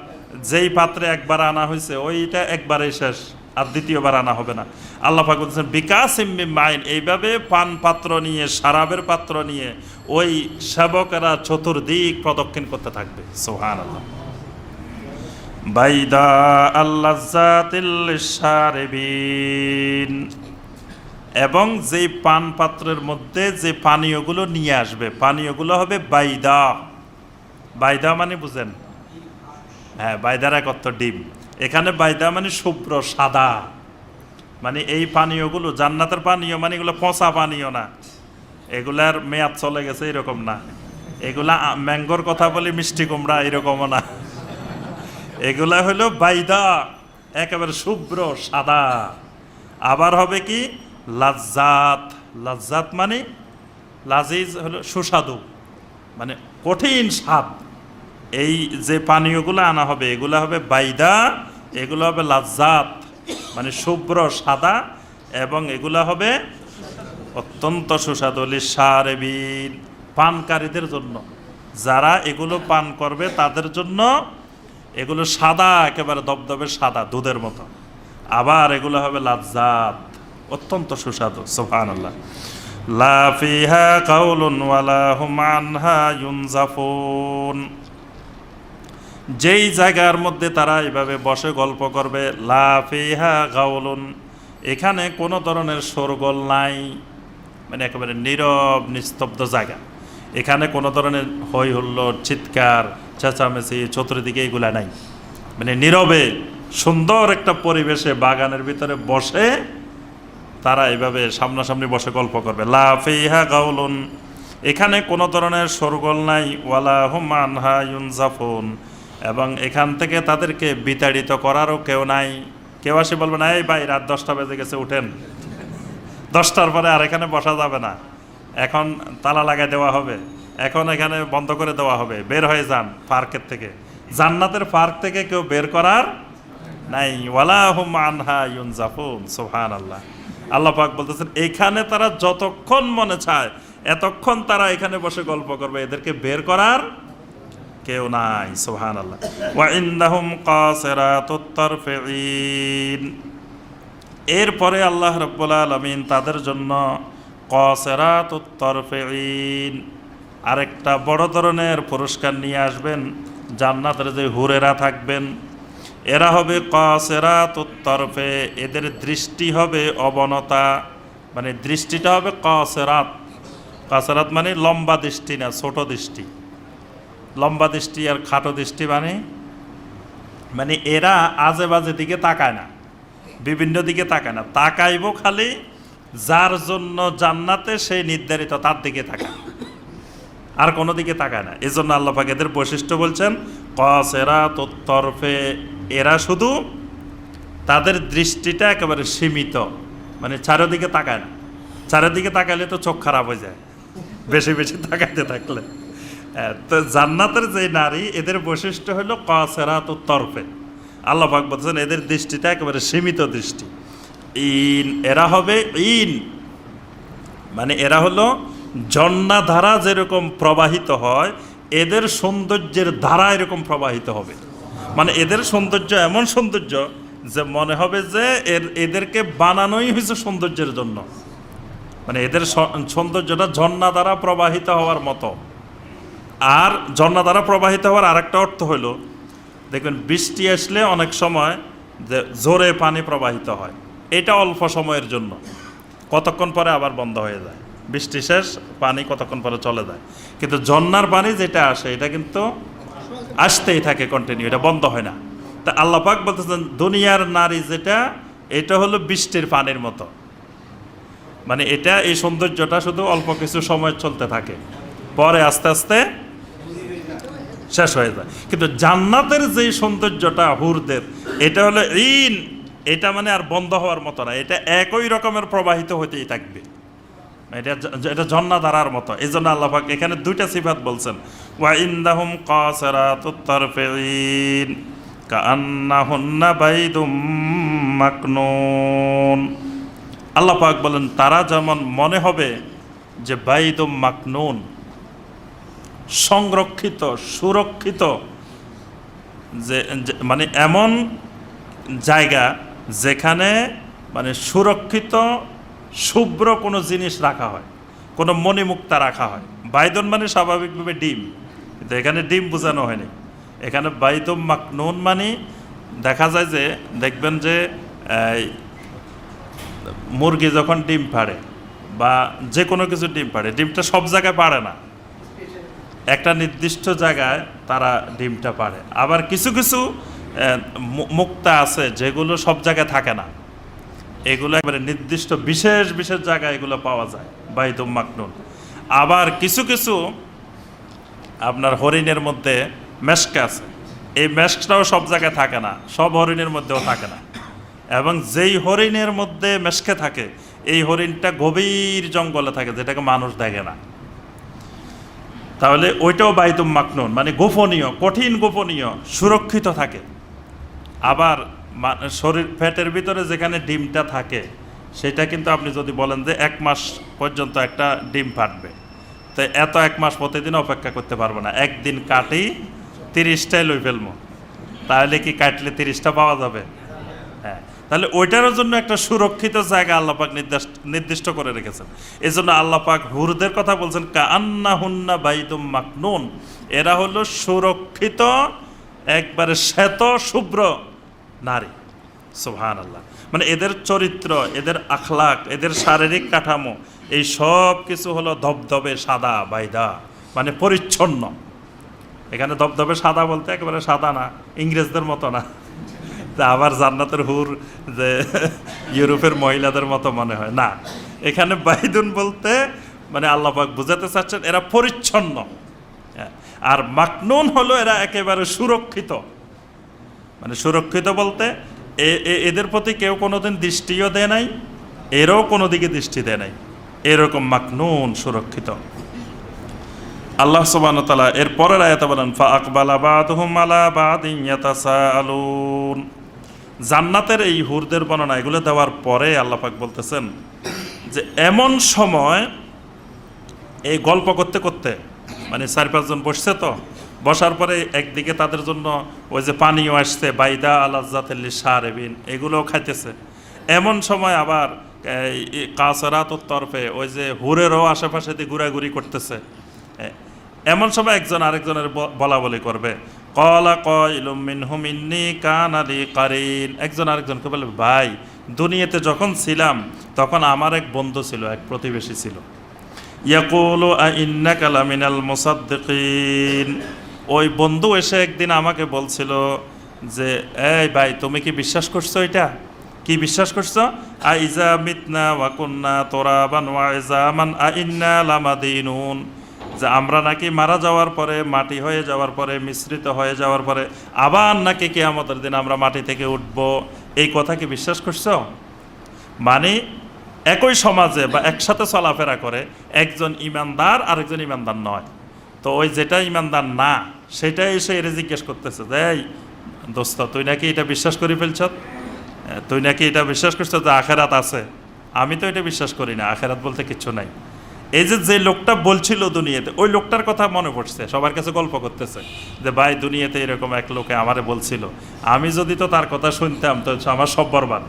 যেই পাত্রে একবার আনা হয়েছে ওইটা একবারেই শেষ, আর দ্বিতীয়বার আনা হবে না। আল্লাহ পাক বলছেন বিকাসিম মিন মাইন, এইভাবে পান পাত্র নিয়ে, শারাবের পাত্র নিয়ে ওই সেবকেরা চতুর্দিক প্রদক্ষিণ করতে থাকবে। সুবহানাল্লাহ, বাইদা আল্লাযাতিল লিশারিবিন, এবং যেই পান পাত্রের মধ্যে যে পানীয়গুলো নিয়ে আসবে, পানীয়গুলো হবে বাইদা। বাইদা মানে বুঝেন, হ্যাঁ, বাইদার এক অর্থ ডিম, এখানে বাইদা মানে শুভ্র সাদা, মানে এই পানীয়গুলো জান্নাতের পানীয়, মানে এগুলো পচা পানীয় না, এগুলার মেয়াদ চলে গেছে এরকম না, এগুলা ম্যাঙ্গোর কথা বলি মিষ্টি কুমড়া এরকমও না, এগুলা হলো বাইদা, একেবারে শুভ্র সাদা। আবার হবে কি লাজ্জাত, লাজ্জাত মানে লাজিজ হলো সুস্বাদু, মানে কঠিন স্বাদ। এই যে পানীয়গুলো আনা হবে এগুলো হবে বাইদা, এগুলো হবে লাজ্জাত মানে শুভ্র সাদা, এবং এগুলো হবে অত্যন্ত সুস্বাদু। লিসারেবিন পানকারীদের জন্য, যারা এগুলো পান করবে তাদের জন্য এগুলো সাদা, একেবারে দবদবে সাদা দুধের মতো। আবার এগুলো হবে লাজ্জাত, অত্যন্ত সুস্বাদু। সুবহানাল্লাহ। লা ফিহা কাউলুন ওয়ালা হুম আনহা ইউনজাফুন, যেই জায়গার মধ্যে তারা এইভাবে বসে গল্প করবে, লা ফিহা কাউলুন, এখানে কোনো ধরনের শোরগোল নাই, মানে একেবারে নীরব নিস্তব্ধ জায়গা। এখানে কোনো ধরনের হই হুল্লোড়, চিৎকার, চেঁচামেচি, চতুর্দিকে এগুলা নাই, মানে নীরবে সুন্দর একটা পরিবেশে বাগানের ভিতরে বসে তারা এইভাবে সামনাসামনি বসে গল্প করবে। লা ফিহা গাউলুন, এখানে কোনো ধরনের শোরগোল নাই। ওয়ালা হুম আনহা ইউনজাফুন, এবং এখান থেকে তাদেরকে বিতাড়িত করারও কেউ নাই। কেউ আসে বলবে না এই ভাই রাত 10টা বেজে গেছে উঠেন, 10টার পরে আর এখানে বসা যাবে না, এখন তালা লাগাই দেওয়া হবে, এখন এখানে বন্ধ করে দেওয়া হবে, বের হয়ে যান পার্কের থেকে। জান্নাতের পার্ক থেকে কেউ বের করার নাই। ওয়ালা হুম আনহা ইউনজাফুন। সুবহানাল্লাহ। আল্লাহ পাক বলতেছেন এখানে তারা যতক্ষণ মনে চায় এতক্ষণ তারা এখানে বসে গল্প করবে, এদেরকে বের করার কেউ নাই। সুবহানাল্লাহ। ওয়া ইনদাহুম কাসিরাতুত তারফিন, এরপরে আল্লাহ রাব্বুল আলামিন তাদের জন্য কাসিরাতুত তারফিন আরেকটা বড় ধরনের পুরস্কার নিয়ে আসবেন। জান্নাতের যে হুরেরা থাকবেন এরা হবে কাসিরাতুত তারফে, এদের দৃষ্টি হবে অবনতা, মানে দৃষ্টিটা হবে কাসিরাত। কাসিরাত মানে লম্বা দৃষ্টি না, ছোট দৃষ্টি। লম্বা দৃষ্টি আর খাটো দৃষ্টি মানে এরা আজে বাজে দিকে তাকায় না, বিভিন্ন দিকে তাকায় না, তাকাইব খালি যার জন্য জান্নাতে সেই নির্ধারিত তার দিকে তাকায়, আর কোনো দিকে তাকায় না। এই জন্য আল্লাহ পাক এদের বৈশিষ্ট্য বলছেন কাসিরাতুত তারফে, এরা শুধু তাদের দৃষ্টিটা একেবারে সীমিত, মানে চারিদিকে তাকায় না। চারিদিকে তাকাইলে তো চোখ খারাপ হয়ে যায় বেশি বেশি তাকাইতে থাকলে। তো জান্নাতের যে নারী এদের বৈশিষ্ট্য হলো কাসিরাতুত তারফে। আল্লাহ পাক বলছেন এদের দৃষ্টিটা একেবারে সীমিত দৃষ্টি। এরা হবে মানে এরা হলো ঝর্ণা ধারা যেরকম প্রবাহিত হয় এদের সৌন্দর্যের ধারা এরকম প্রবাহিত হবে। মানে এদের সৌন্দর্য এমন সৌন্দর্য যে মনে হবে যে এদেরকে বানানোই হয়েছে সৌন্দর্যের জন্য, মানে এদের সৌন্দর্যটা ঝর্ণা দ্বারা প্রবাহিত হওয়ার মতো। আর ঝর্ণা দ্বারা প্রবাহিত হওয়ার আরেকটা অর্থ হলো, দেখবেন বৃষ্টি আসলে অনেক সময় যে জোরে পানি প্রবাহিত হয়, এটা অল্প সময়ের জন্য, কতক্ষণ পরে আবার বন্ধ হয়ে যায়। বৃষ্টি শেষ, পানি কতক্ষণ পরে চলে যায়। কিন্তু ঝর্ণার পানি যেটা আসে এটা কিন্তু আসতেই থাকে কন্টিনিউ, এটা বন্ধ হয় না। তা আল্লাহ পাক বলতেছেন দুনিয়ার নারী যেটা, এটা হলো বৃষ্টির পানির মতো, মানে এটা এই সৌন্দর্যটা শুধু অল্প কিছু সময় চলতে থাকে, পরে আস্তে আস্তে শেষ হয়ে যায়। কিন্তু জান্নাতের যে সৌন্দর্যটা হুরদের, এটা হলো এটা মানে আর বন্ধ হওয়ার মতো না, এটা একই রকমের প্রবাহিত হতেই থাকবে, এটা ঝর্ণা ধারার মতো। এই জন্য আল্লাহ পাক এখানে দুইটা সিফাত বলছেন, ওয়া ইনদাহুম কাসিরাতুত তারফিন কাআন্নাহুন্না বাইদুম মাকনুন। আল্লাহ পাক বলেন তারা যেমন মনে হবে যে বাইদুম মাকনুন, সংরক্ষিত, সুরক্ষিত, যে মানে এমন জায়গা যেখানে মানে সুরক্ষিত শুভ্র কোনো জিনিস রাখা হয়, কোনো মণিমুক্তা রাখা হয়। বাইদুন মানে স্বাভাবিকভাবে ডিম, কিন্তু এখানে ডিম বোঝানো হয়নি, এখানে বাইদুম মাকনুন মানে দেখা যায় যে দেখবেন যে মুরগি যখন ডিম পাড়ে বা যে কোনো কিছু ডিম পাড়ে, ডিমটা সব জায়গায় পাড়ে না, একটা নির্দিষ্ট জায়গায় তারা ডিমটা পাড়ে। আবার কিছু কিছু মুক্তা আছে যেগুলো সব জায়গায় থাকে না, এগুলো একবারে নির্দিষ্ট বিশেষ বিশেষ জায়গায় এগুলো পাওয়া যায় বাইদুম মাকনুন। আবার কিছু কিছু আপনার হরিণের মধ্যে মেশক আছে, এই মেশকটাও সব জায়গায় থাকে না, সব হরিণের মধ্যেও থাকে না। এবং যেই হরিণের মধ্যে মেশকে থাকে এই হরিণটা গভীর জঙ্গলে থাকে, যেটাকে মানুষ দেখে না। তাহলে ওইটাও বাইতুম মাকনুন, মানে গোপনীয়, কঠিন গোপনীয়, সুরক্ষিত থাকে। আবার শরীর পেটের ভিতরে যেখানে ডিমটা থাকে সেটা কিন্তু আপনি যদি বলেন যে 1 মাস পর্যন্ত একটা ডিম ফাটবে, তো এত 1 মাস প্রতিদিন অপেক্ষা করতে পারবো না, একদিন কাটি 30টাই লই ফেলবো, তাহলে কি কাটলে 30টা পাওয়া যাবে? হ্যাঁ, তাহলে ওইটার জন্য একটা সুরক্ষিত জায়গা আল্লাহ পাক নির্দিষ্ট করে রেখেছেন। এই জন্য আল্লাহ পাক হুরদের কথা বলছেন কাআন্নাহুন্না বাইতুম মাকনুন, এরা হলো সুরক্ষিত একবারে শ্বেত শুভ্র নারী। সুবহানাল্লাহ। মানে এদের চরিত্র, এদের আখলাক, এদের শারীরিক কাঠামো, এই সব কিছু হলো ধবধবে সাদা বাইদা, মানে পরিচ্ছন্ন। এখানে ধবধবে সাদা বলতে একেবারে সাদা না, ইংরেজদের মতো না, আবার জান্নাতের হুর যে ইউরোপের মহিলাদের মতো মনে হয় না। এখানে বাইদুন বলতে মানে আল্লাহ পাক বুঝাতে চাচ্ছেন এরা পরিচ্ছন্ন, আর মাকনুন হলো এরা একেবারে সুরক্ষিত। মানে সুরক্ষিত বলতে এদের প্রতি কেউ কোনোদিন দৃষ্টিও দেয় নাই, এরাও কোনো দিকে দৃষ্টি দেয় নাই, এরকম মাকনুন, সুরক্ষিত। আল্লাহ সুবহানাহু ওয়া তাআলা এর পরের আয়াতে বলেন ফাআকবালা বাদুহুম আলা বাদিন ইয়াতাসাআলুন। জান্নাতের এই হুরদের বর্ণনা এগুলো দেওয়ার পরে আল্লাহ পাক বলতেছেন যে এমন সময় এই গল্প করতে করতে, মানে 4-5 জন বসছে, তো বসার পরে একদিকে তাদের জন্য ওই যে পানিও আসছে, বাইদা আলাজ্জাতিল লিশারিবিন, এগুলোও খাইতেছে। এমন সময় আবার কাসরাতুত তরফে ওই যে হুরেরও আশেপাশে দিয়ে ঘোরাঘুরি করতেছে। এমন সময় একজন আরেকজনের বলা বলি করবে, ক্বালা কাইলুম মিনহুম ইন্নী কানা লি কারিন। একজন আরেকজনকে বলে, ভাই দুনিয়াতে যখন ছিলাম তখন আমার এক বন্ধু ছিল, এক প্রতিবেশী ছিল। ইয়াকুলু আইন্নাকা লামিনাল মুসাদ্দিকিন। ওই বন্ধু এসে একদিন আমাকে বলছিল যে এই ভাই তুমি কি বিশ্বাস করছো? এটা কি বিশ্বাস করছো? আইজা মিতনা ওয়া কুন্না তুরাবান ওয়া ইজামান আইন্না লামাদিনুন, যে আমরা নাকি মারা যাওয়ার পরে, মাটি হয়ে যাওয়ার পরে, মিশ্রিত হয়ে যাওয়ার পরে আবার নাকি কিয়ামতের দিন আমরা মাটি থেকে উঠব, এই কথা কি বিশ্বাস করছো? মানে একই সমাজে বা একসাথে চলাফেরা করে একজন ইমানদার আরেকজন ইমানদার নয়, তো ওই যেটা ইমানদার না সেটাই এসে এর জিজ্ঞেস করতেছে যে এই দোস্ত তুই নাকি এটা বিশ্বাস করে ফেলছ, তুই নাকি এটা বিশ্বাস করছো যে আখেরাত আছে? আমি তো এটা বিশ্বাস করি না, আখেরাত বলতে কিচ্ছু নাই। এই যে লোকটা বলছিল দুনিয়াতে, ওই লোকটার কথা মনে পড়ছে, সবার কাছে গল্প করতেছে যে ভাই দুনিয়াতে এরকম এক লোকে আমারে বলছিল, আমি যদি তো তার কথা শুনতাম তো আমার সব বরবাদ,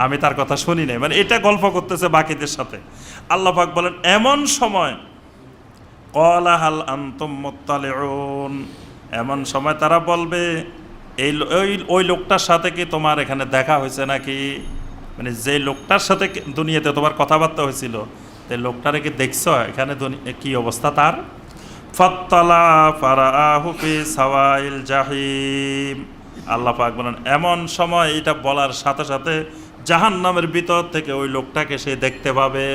আমি তার কথা শুনি নাই। মানে এটা গল্প করতেছে বাকিদের সাথে। আল্লাহ পাক বলেন এমন সময় ক্বালা হাল আনতুম মুত্তালিউন, এমন সময় তারা বলবে ওই লোকটার সাথে কি তোমার এখানে দেখা হয়েছে নাকি? মানে যে লোকটার সাথে দুনিয়াতে তোমার কথাবার্তা হয়েছিল, এই লোকটারে কি দেখছো? এখানে কি অবস্থা তার? ফাত্তালা ফারাআহু ফি সাওয়াইল জাহিম। আল্লাহ পাক বলেন এমন সময় এটা বলার সাথে সাথে জাহান্নামের ভিতর থেকে ওই লোকটাকে সে দেখতে পাবে,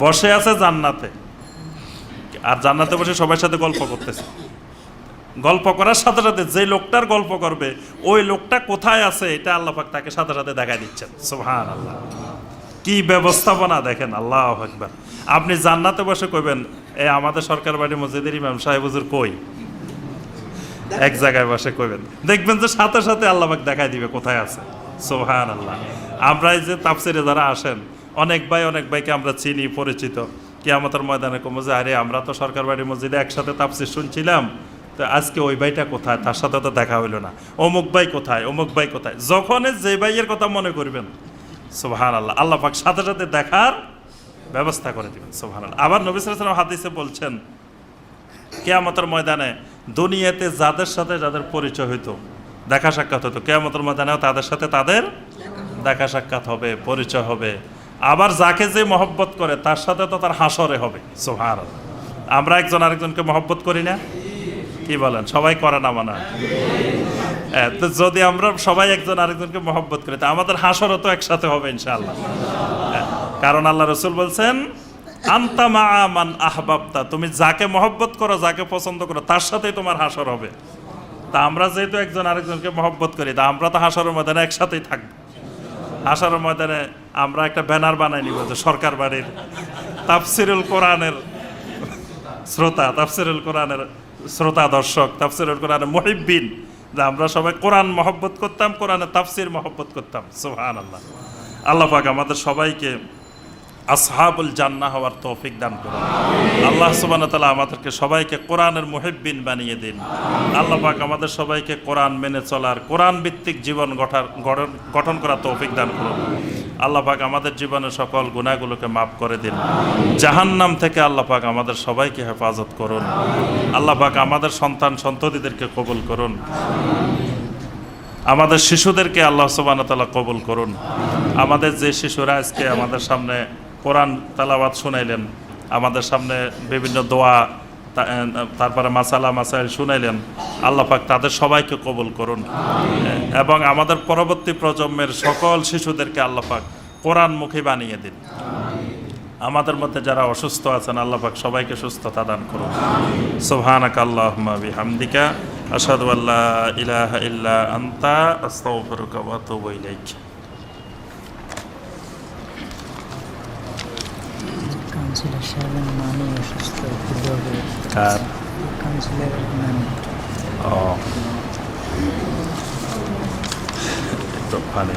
বসে আছে জান্নাতে, আর জান্নাতে বসে সবার সাথে গল্প করতেছে। গল্প করার সাথে সাথে যে লোকটার গল্প করবে ওই লোকটা কোথায় আছে এটা আল্লাহ পাক তাকে সাথে সাথে দেখাই দিচ্ছেন। সুবহানাল্লাহ, কি ব্যবস্থাপনা দেখেন, আল্লাহু আকবার। আপনি জান্নাতে বসে কইবেন এই আমাদের সরকার বাড়ি মসজিদের ইমাম সাহেব হুজুর কই, এক জায়গায় বসে কইবেন, দেখবেন যে সাথে সাথে আল্লাহ পাক দেখাই দিবে কোথায় আছে। সুবহানাল্লাহ। আমরা এই যে তাফসিরে যারা আসেন, অনেক ভাইকে আমরা চিনি, পরিচিত। কিয়ামতের ময়দানে কমে যে আরে আমরা তো সরকার বাড়ি মসজিদে একসাথে তাফসির শুনছিলাম, তো আজকে ওই ভাইটা কোথায়, তার সাথে তো দেখা হইলো না, অমুক ভাই কোথায়, অমুক ভাই কোথায়। যখন যে ভাইয়ের কথা মনে করবেন, সুবহানাল্লাহ, আল্লাহ পাক সাথে সাথে দেখার ব্যবস্থা করে দিবেন। সুবহানাল্লাহ। আবার নবী সাল্লাল্লাহু আলাইহি ওয়াসাল্লাম হাদিসে বলছেন কিয়ামতের ময়দানে দুনিয়াতে যাদের সাথে যাদের পরিচয় হইতো, দেখা সাক্ষাৎ হতো, কিয়ামতের ময়দানেও তাদের সাথে তাদের দেখা সাক্ষাৎ হবে, পরিচয় হবে। আবার যাকে যে মহব্বত করে তার সাথে তো তার হাসরে হবে। সুবহানাল্লাহ। আমরা একজন আরেকজনকে মহব্বত করি না? কি বলেন, সবাই করে না মনে হয়? তো যদি আমরা সবাই একজন আরেকজনকে মহব্বত করি তা আমাদের হাসরও তো একসাথে হবে ইনশাআল্লাহ। কারণ আল্লাহ রাসূল বলছেন আনতা মাআ মান আহবাবতা, তুমি যাকে মহব্বত করো, যাকে পছন্দ করো, তার সাথেই তোমার হাসর হবে। তা আমরা যেহেতু একজন আরেকজনকে মহব্বত করি, তা আমরা তো হাসরের ময়দানে একসাথেই থাকবো। হাসরের ময়দানে আমরা একটা ব্যানার বানাই নিব যে সরকার বাড়ির তাফসিরুল কোরআনের শ্রোতা, তাফসিরুল কোরআনের শ্রোতা দর্শক, তাফসিরুল কোরআনের মুহিব্বিন, যে আমরা সবাই কোরআন মহব্বত করতাম, কোরআনের তাফসির মহব্বত করতাম। সুবহানাল্লাহ। আল্লাহ পাক আমাদের সবাইকে আসহাবুল জান্নাহ হওয়ার তৌফিক দান করুন। আল্লাহ সুবহানাহু ওয়া তাআলা আমাদেরকে সবাইকে কোরআনের মুহিব্বিন বানিয়ে দিন। আল্লাহ পাক আমাদের সবাইকে কোরআন মেনে চলার, কোরআন ভিত্তিক জীবন গঠন করার তৌফিক দান করুন। আল্লাহ পাক আমাদের জীবনের সকল গুনাহগুলোকে মাফ করে দিন। জাহান্নাম থেকে আল্লাহ পাক আমাদের সবাইকে হেফাজত করুন। আল্লাহ পাক আমাদের সন্তান সন্ততিদেরকে কবুল করুন। আমাদের শিশুদেরকে আল্লাহ সুবহানাহু ওয়া তাআলা কবুল করুন। আমাদের যে শিশুরা আজকে আমাদের সামনে কোরআন তেলাওয়াত শুনাইলেন, আমাদের সামনে বিভিন্ন দোয়া, তারপরে মাসালা মাসাইল শুনাইলেন, আল্লাহ পাক তাদের সবাইকে কবুল করুন। এবং আমাদের পরবর্তী প্রজন্মের সকল শিশুদেরকে আল্লাহ পাক কোরআনমুখী বানিয়ে দিন। আমাদের মধ্যে যারা অসুস্থ আছেন, আল্লাহ পাক সবাইকে সুস্থতা দান করুন। সুবহানাকা আল্লাহুম্মা বিহামদিকা আশহাদু আল্লা ইলাহা ইল্লা আনতা আস্তাগফিরুকা ওয়া আতুবু ইলাইক। কাউন্সিলর সাহেবের নানি অসুস্থ, কার? কাউন্সিলরের নানি। একটু পানি।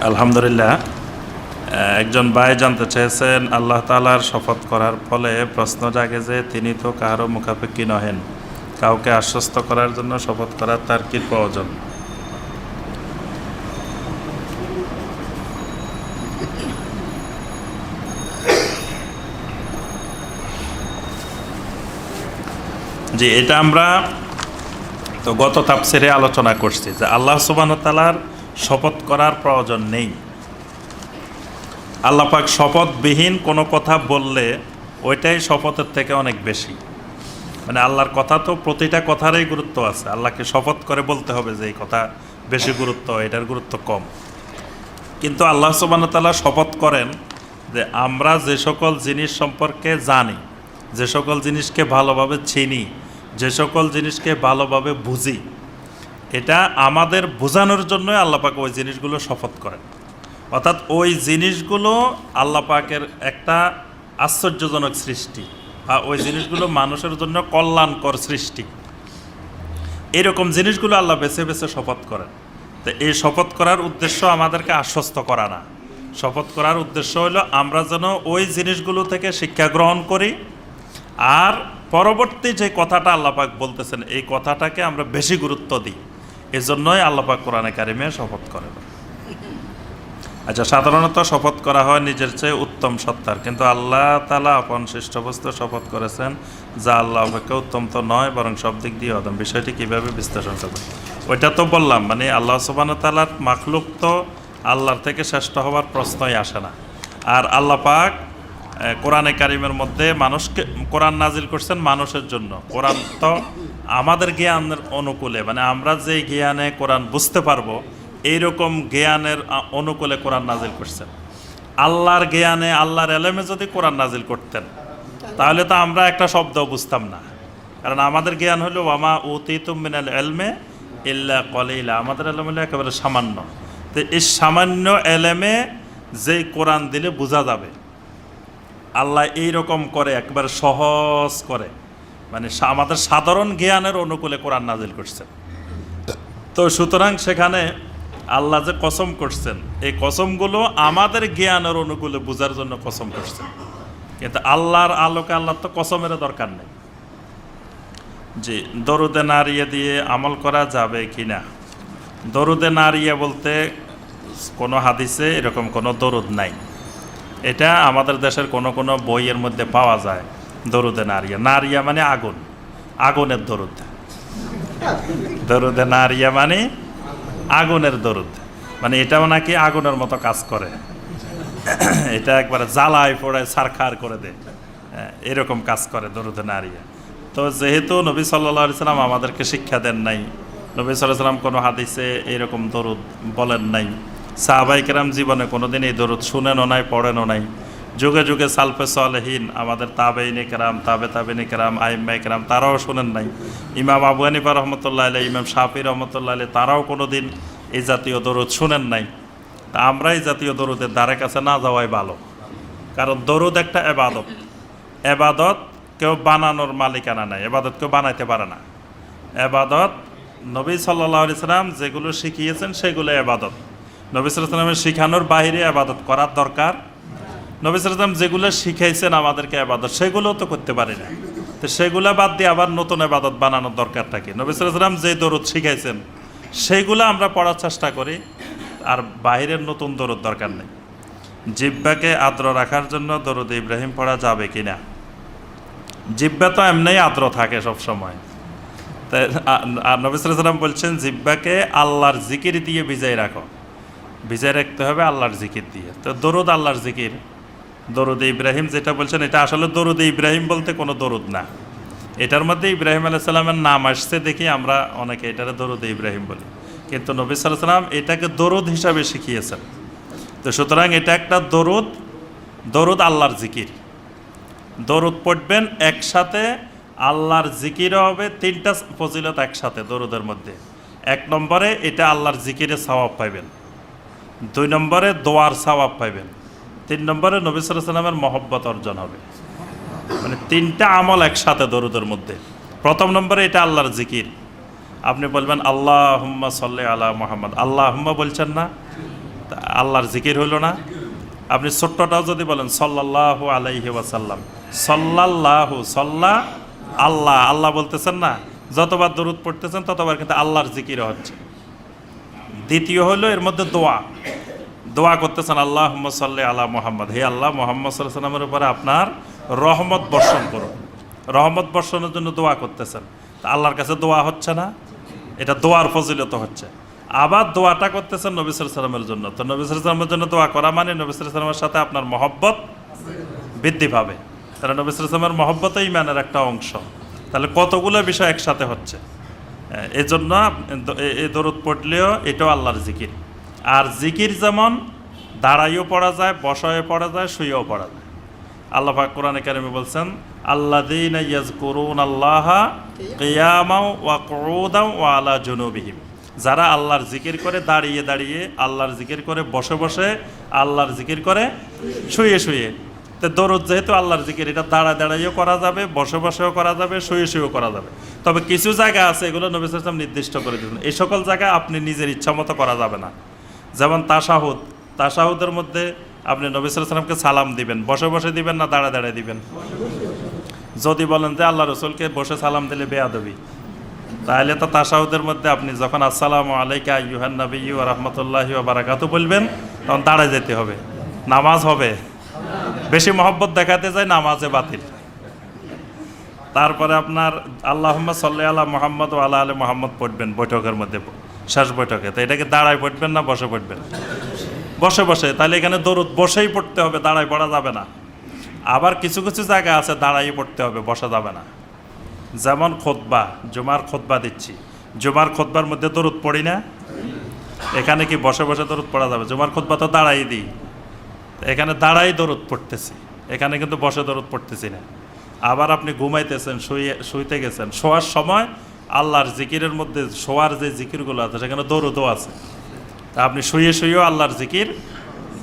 আলহামদুলিল্লাহ। একজন ভাই জানতে চেয়েছেন, আল্লাহ তাআলার শপথ করার ফলে প্রশ্ন জাগে যে তিনি তো কারো মুখাপেক্ষী নহেন, কাউকে আশ্বস্ত করার জন্য শপথ করার তার কি প্রয়োজন? জি, এটা আমরা তো গত তাফসিরে আলোচনা করছি যে আল্লাহ সুবহানাহু ওয়া তাআলার শপথ করার প্রয়োজন নেই। আল্লাহ পাক শপথবিহীন কোনো কথা বললে ওইটাই শপথের থেকে অনেক বেশি। মানে আল্লাহর কথা তো প্রতিটা কথারই গুরুত্ব আছে, আল্লাহকে শপথ করে বলতে হবে যে এই কথা বেশি গুরুত্ব, এটার গুরুত্ব কম। কিন্তু আল্লাহ সুবহানাহু ওয়া তাআলা শপথ করেন যে আমরা যে সকল জিনিস সম্পর্কে জানি, যে সকল জিনিসকে ভালোভাবে চিনি, যে সকল জিনিসকে ভালোভাবে বুঝি, এটা আমাদের বোঝানোর জন্যই আল্লাহ পাক ওই জিনিসগুলো শপথ করেন। অর্থাৎ ওই জিনিসগুলো আল্লাহ পাকের একটা আশ্চর্যজনক সৃষ্টি, আর ওই জিনিসগুলো মানুষের জন্য কল্যাণকর সৃষ্টি। এরকম জিনিসগুলো আল্লাহ বেছে বেছে শপথ করেন। তো এই শপথ করার উদ্দেশ্য আমাদেরকে আশ্বস্ত করা না, শপথ করার উদ্দেশ্য হলো আমরা যেন ওই জিনিসগুলো থেকে শিক্ষা গ্রহণ করি, আর পরবর্তী যে কথাটা আল্লাহ পাক বলতেছেন এই কথাটাকে আমরা বেশি গুরুত্ব দিই। এজন্যই আল্লাহ পাক কোরআনে কারিমে শপথ করেন। আচ্ছা, সাধারণত শপথ করা হয় নিজের চেয়ে উত্তম সত্তার, কিন্তু আল্লাহ তাআলা আপন সৃষ্ট বস্তু শপথ করেছেন যা আল্লাহ অপেক্ষা উত্তম তো নয়, বরং সব দিক দিয়ে অদম। বিষয়টি কীভাবে বিশ্লেষণ করবেন? ওইটা তো বললাম, মানে আল্লাহ সুবহানাহু ওয়া তাআলার মাখলুক তো আল্লাহর থেকে শ্রেষ্ঠ হওয়ার প্রশ্নই আসে না। আর আল্লাহ পাক কোরআনে কারিমের মধ্যে মানুষকে কোরআন নাজিল করছেন মানুষের জন্য। কোরআন তো আমাদের জ্ঞানের অনুকূলে, মানে আমরা যে জ্ঞানে কোরআন বুঝতে পারবো এইরকম জ্ঞানের অনুকূলে কোরআন নাজিল করছেন। আল্লাহর জ্ঞানে, আল্লাহর এলেমে যদি কোরআন নাজিল করতেন তাহলে তো আমরা একটা শব্দও বুঝতাম না, কারণ আমাদের জ্ঞান হলো ওয়ামা উতীতুম মিনাল ইলমি ইল্লা কলিলা, আমাদের এলেম হলো একেবারে সামান্য। তো এই সামান্য এলেমে যেই কোরআন দিলে বোঝা যাবে, আল্লাহ এইরকম করে একবার সহজ করে, মানে আমাদের সাধারণ জ্ঞানের অনুকূলে কোরআন নাজিল করছেন। তো সুতরাং সেখানে আল্লাহ যে কসম করছেন, এই কসমগুলো আমাদের জ্ঞানের অনুকূলে বোঝার জন্য কসম করছেন, কিন্তু আল্লাহর আলোকে আল্লাহর তো কসমের দরকার নেই। জি, দরুদে নারিয়ে দিয়ে আমল করা যাবে কি না? দরুদে নারিয়ে বলতে কোনো হাদিসে এরকম কোনো দরুদ নাই। এটা আমাদের দেশের কোনো কোনো বইয়ের মধ্যে পাওয়া যায়। দরুদে নারিয়া, নারিয়া মানে আগুন, আগুনের দরুদ। দরুদে নারিয়া মানে আগুনের দরুদ, মানে এটাও নাকি আগুনের মতো কাজ করে, এটা একবারে জ্বালায় পড়ে ছারখার করে দেয়, এরকম কাজ করে দরুদে নারিয়া। তো যেহেতু নবী সাল্লাল্লাহু আলাইহি সাল্লাম আমাদেরকে শিক্ষা দেন নাই, নবী সাল্লাল্লাহু আলাইহি সাল্লাম কোনো হাদিসে এরকম দরুদ বলেন নাই, সাহাবাই কেরাম জীবনে কোনোদিন এই দরুদ শুনেনও নাই, পড়েনও নাই। যুগে যুগে সালফে সালেহীন, আমাদের তাবেইনে কেরাম, তাবেইনে কেরাম, আইম্মাই কেরাম, তারাও শুনেন নাই। ইমাম আবু হানিফা রহমতুল্লাহ আলাইহি, ইমাম শাফি রহমতুল্লাহ আলাইহি, তারাও কোনোদিন এই জাতীয় দরুদ শুনেন নাই। তা আমরা এই জাতীয় দরুদের দ্বারে কাছে না যাওয়াই ভালো, কারণ দরুদ একটা এবাদত। এবাদত কেউ বানানোর মালিকানা নাই, এবাদত কেউ বানাইতে পারে না। এবাদত নবী সাল্লাল্লাহু আলাইহি সাল্লাম যেগুলো শিখিয়েছেন সেগুলো এবাদত। নবী সাল্লাল্লাহু আলাইহি সাল্লামের শিখানোর বাইরে এবাদত করার দরকার। নবী সাল্লাল্লাহু আলাইহি সাল্লাম যেগুলো শিখাইছেন আমাদেরকে এবাদত, সেগুলো তো করতে পারি না, তো সেগুলো বাদ দিয়ে আবার নতুন এবাদত বানানোর দরকারটা কি? নবী সাল্লাল্লাহু আলাইহি সাল্লাম যে দরুদ শিখাইছেন সেইগুলো আমরা পড়ার চেষ্টা করি, আর বাইরের নতুন দরুদ দরকার নেই। জিহ্বাকে আর্দ্র রাখার জন্য দরুদ ইব্রাহিম পড়া যাবে কি না? জিহ্বা তো এমনিই আর্দ্র থাকে সব সময়। তাই নবী সাল্লাল্লাহু আলাইহি সাল্লাম বলছেন জিহ্বাকে আল্লাহর জিকির দিয়ে ভিজাই রাখো। ভিজাই রাখতে হবে আল্লাহর জিকির দিয়ে। তো দরুদ আল্লাহর জিকির, দরুদ ইব্রাহিম যেটা বলছেন এটা আসলে দরুদ ইব্রাহিম বলতে কোনো দরুদ না। এটার মধ্যে ইব্রাহিম আলাইহিস সালামের নাম আসছে দেখি আমরা অনেকে এটারে দরুদ ইব্রাহিম বলি, কিন্তু নবী সাল্লাল্লাহু আলাইহি সাল্লাম এটাকে দরুদ হিসাবে শিখিয়েছেন। তো সুতরাং এটা একটা দরুদ, দরুদ আল্লাহর জিকির। দরুদ পড়বেন একসাথে, আল্লাহর জিকিরও হবে। তিনটা ফজিলত একসাথে দরুদের মধ্যে। 1 নম্বরে এটা আল্লাহর জিকিরে সওয়াব পাইবেন, 2 নম্বরে দোয়ার সওয়াব পাইবেন, 3 নম্বরে নবী সাল্লাল্লাহু আলাইহি সাল্লামের মহব্বত অর্জন হবে। মানে 3টা আমল একসাথে দরুদের মধ্যে। প্রথম নম্বরে এটা আল্লাহর জিকির। আপনি বলবেন আল্লাহুম্মা সাল্লি আলা মুহাম্মদ, আল্লাহুম্মা বলছেন না, আল্লাহর জিকির হইল না? আপনি ছোট্টটাও যদি বলেন সাল্লাল্লাহু আলাইহি ওয়াসাল্লাম, সাল্লাল্লাহু, সাল্লা আল্লাহ, আল্লাহ বলতেছেন না? যতবার দরুদ পড়তেছেন ততবার কিন্তু আল্লাহর জিকির হচ্ছে। দ্বিতীয় হলো এর মধ্যে দোয়া, দোয়া করতেছেন আল্লাহুম্মা সাল্লি আলা মুহাম্মদ, হে আল্লাহ মুহাম্মদ সাল্লাল্লাহু আলাইহি ওয়াসাল্লামের উপরে আপনার রহমত বর্ষণ করুন। রহমত বর্ষণের জন্য দোয়া করতেছেন, তা আল্লাহর কাছে দোয়া হচ্ছে না? এটা দোয়ার ফজিলত হচ্ছে। আবার দোয়াটা করতেছেন নবী সাল্লাল্লাহু আলাইহি ওয়াসাল্লামের জন্য। তো নবী সাল্লাল্লাহু আলাইহি ওয়াসাল্লামের জন্য দোয়া করা মানে নবী সাল্লাল্লাহু আলাইহি ওয়াসাল্লামের সাথে আপনার মহব্বত বৃদ্ধি পাবে। তাহলে নবী সাল্লাল্লাহু আলাইহি ওয়াসাল্লামের মহব্বতই ইমানের একটা অংশ। তাহলে কতগুলো বিষয় একসাথে হচ্ছে। এই জন্য এই দরুদ পড়লেও এটাও আল্লাহর জিকির। আর জিকির যেমন দাঁড়াইও পড়া যায়, বসায়ও পড়া যায়, শুয়েও পড়া যায়। আল্লাহ পাক কোরআনে কারিমে বলছেন আল্লাযীনা ইয়াযকুরুনাল্লাহা কিয়ামান ওয়া কুউদান ওয়া আলা জুনুবিহিম, যারা আল্লাহর জিকির করে দাঁড়িয়ে দাঁড়িয়ে, আল্লাহর জিকির করে বসে বসে, আল্লাহর জিকির করে শুয়ে শুয়ে। তো দরুদ যেহেতু আল্লাহর জিকির, এটা দাঁড়াইও করা যাবে, বসে বসেও করা যাবে, শুয়ে শুয়েও করা যাবে। তবে কিছু জায়গা আছে এগুলো নবী সাল্লাল্লাহু আলাইহি ওয়াসাল্লাম নির্দিষ্ট করে দিয়েছেন। এই সকল জায়গায় আপনি নিজের ইচ্ছা মতো করা যাবে না। যেমন তাশাহুদ, তাশাহুদের মধ্যে আপনি নবী সাল্লাল্লাহু আলাইহি ওয়াসাল্লামকে সালাম দিবেন, বসে বসে দিবেন না দাঁড়ায় দিবেন? যদি বলেন যে আল্লাহ রসুলকে বসে সালাম দিলে বেয়াদবি, তাহলে তো তাশাহুদের মধ্যে আপনি যখন আসসালামু আলাইকা আইয়ুহান নাবিয়্যু ওয়া রাহমাতুল্লাহি ওয়া বারাকাতুহু বলবেন, তখন দাঁড়ায় যেতে হবে, নামাজ হবে। বেশি মহব্বত দেখাতে যায় নামাজে বাতিল। তারপরে আপনার আল্লাহুম্মা সাল্লি আলা মুহাম্মদ ওয়া আলা আলি মুহাম্মদ পড়বেন বৈঠকের মধ্যে, শেষ বৈঠকে। তো এটাকে দাঁড়ায় পড়বেন না বসে পড়বেন? বসে বসে। তাহলে এখানে দরুদ বসেই পড়তে হবে, দাঁড়ায় পড়া যাবে না। আবার কিছু কিছু জায়গা আছে দাঁড়াই পড়তে হবে, বসা যাবে না। যেমন খুতবা, জুমার খুতবা দিচ্ছি, জুমার খুতবার মধ্যে দরুদ পড়ি না? এখানে কি বসে বসে দরুদ পড়া যাবে? জুমার খুতবা তো দাঁড়াই দিই, এখানে দাঁড়াই দরুদ পড়তেছি, এখানে কিন্তু বসে দরুদ পড়তেছি না। আবার আপনি ঘুমাইতেছেন, শুইতে গেছেন, শোয়ার সময় আল্লাহর জিকিরের মধ্যে শোয়ার যে জিকিরগুলো আছে সেখানে দরুদও আছে। তা আপনি শুয়ে শুয়েও আল্লাহর জিকির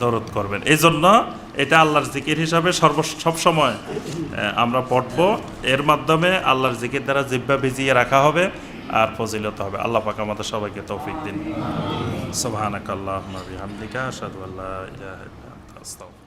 দরুদ করবেন। এই জন্য এটা আল্লাহর জিকির হিসাবে সবসময় আমরা পড়ব। এর মাধ্যমে আল্লাহর জিকির দ্বারা জিহ্বা ভিজিয়ে রাখা হবে আর ফজিলত হবে। আল্লাহ পাক আমাদের সবাইকে তৌফিক দিন। সুবহানাকাল্লাহুম্মা বিহামদিকা আশহাদু আল্লা ইলাহা ইল্লা আনতা আস্তাগফিরুকা।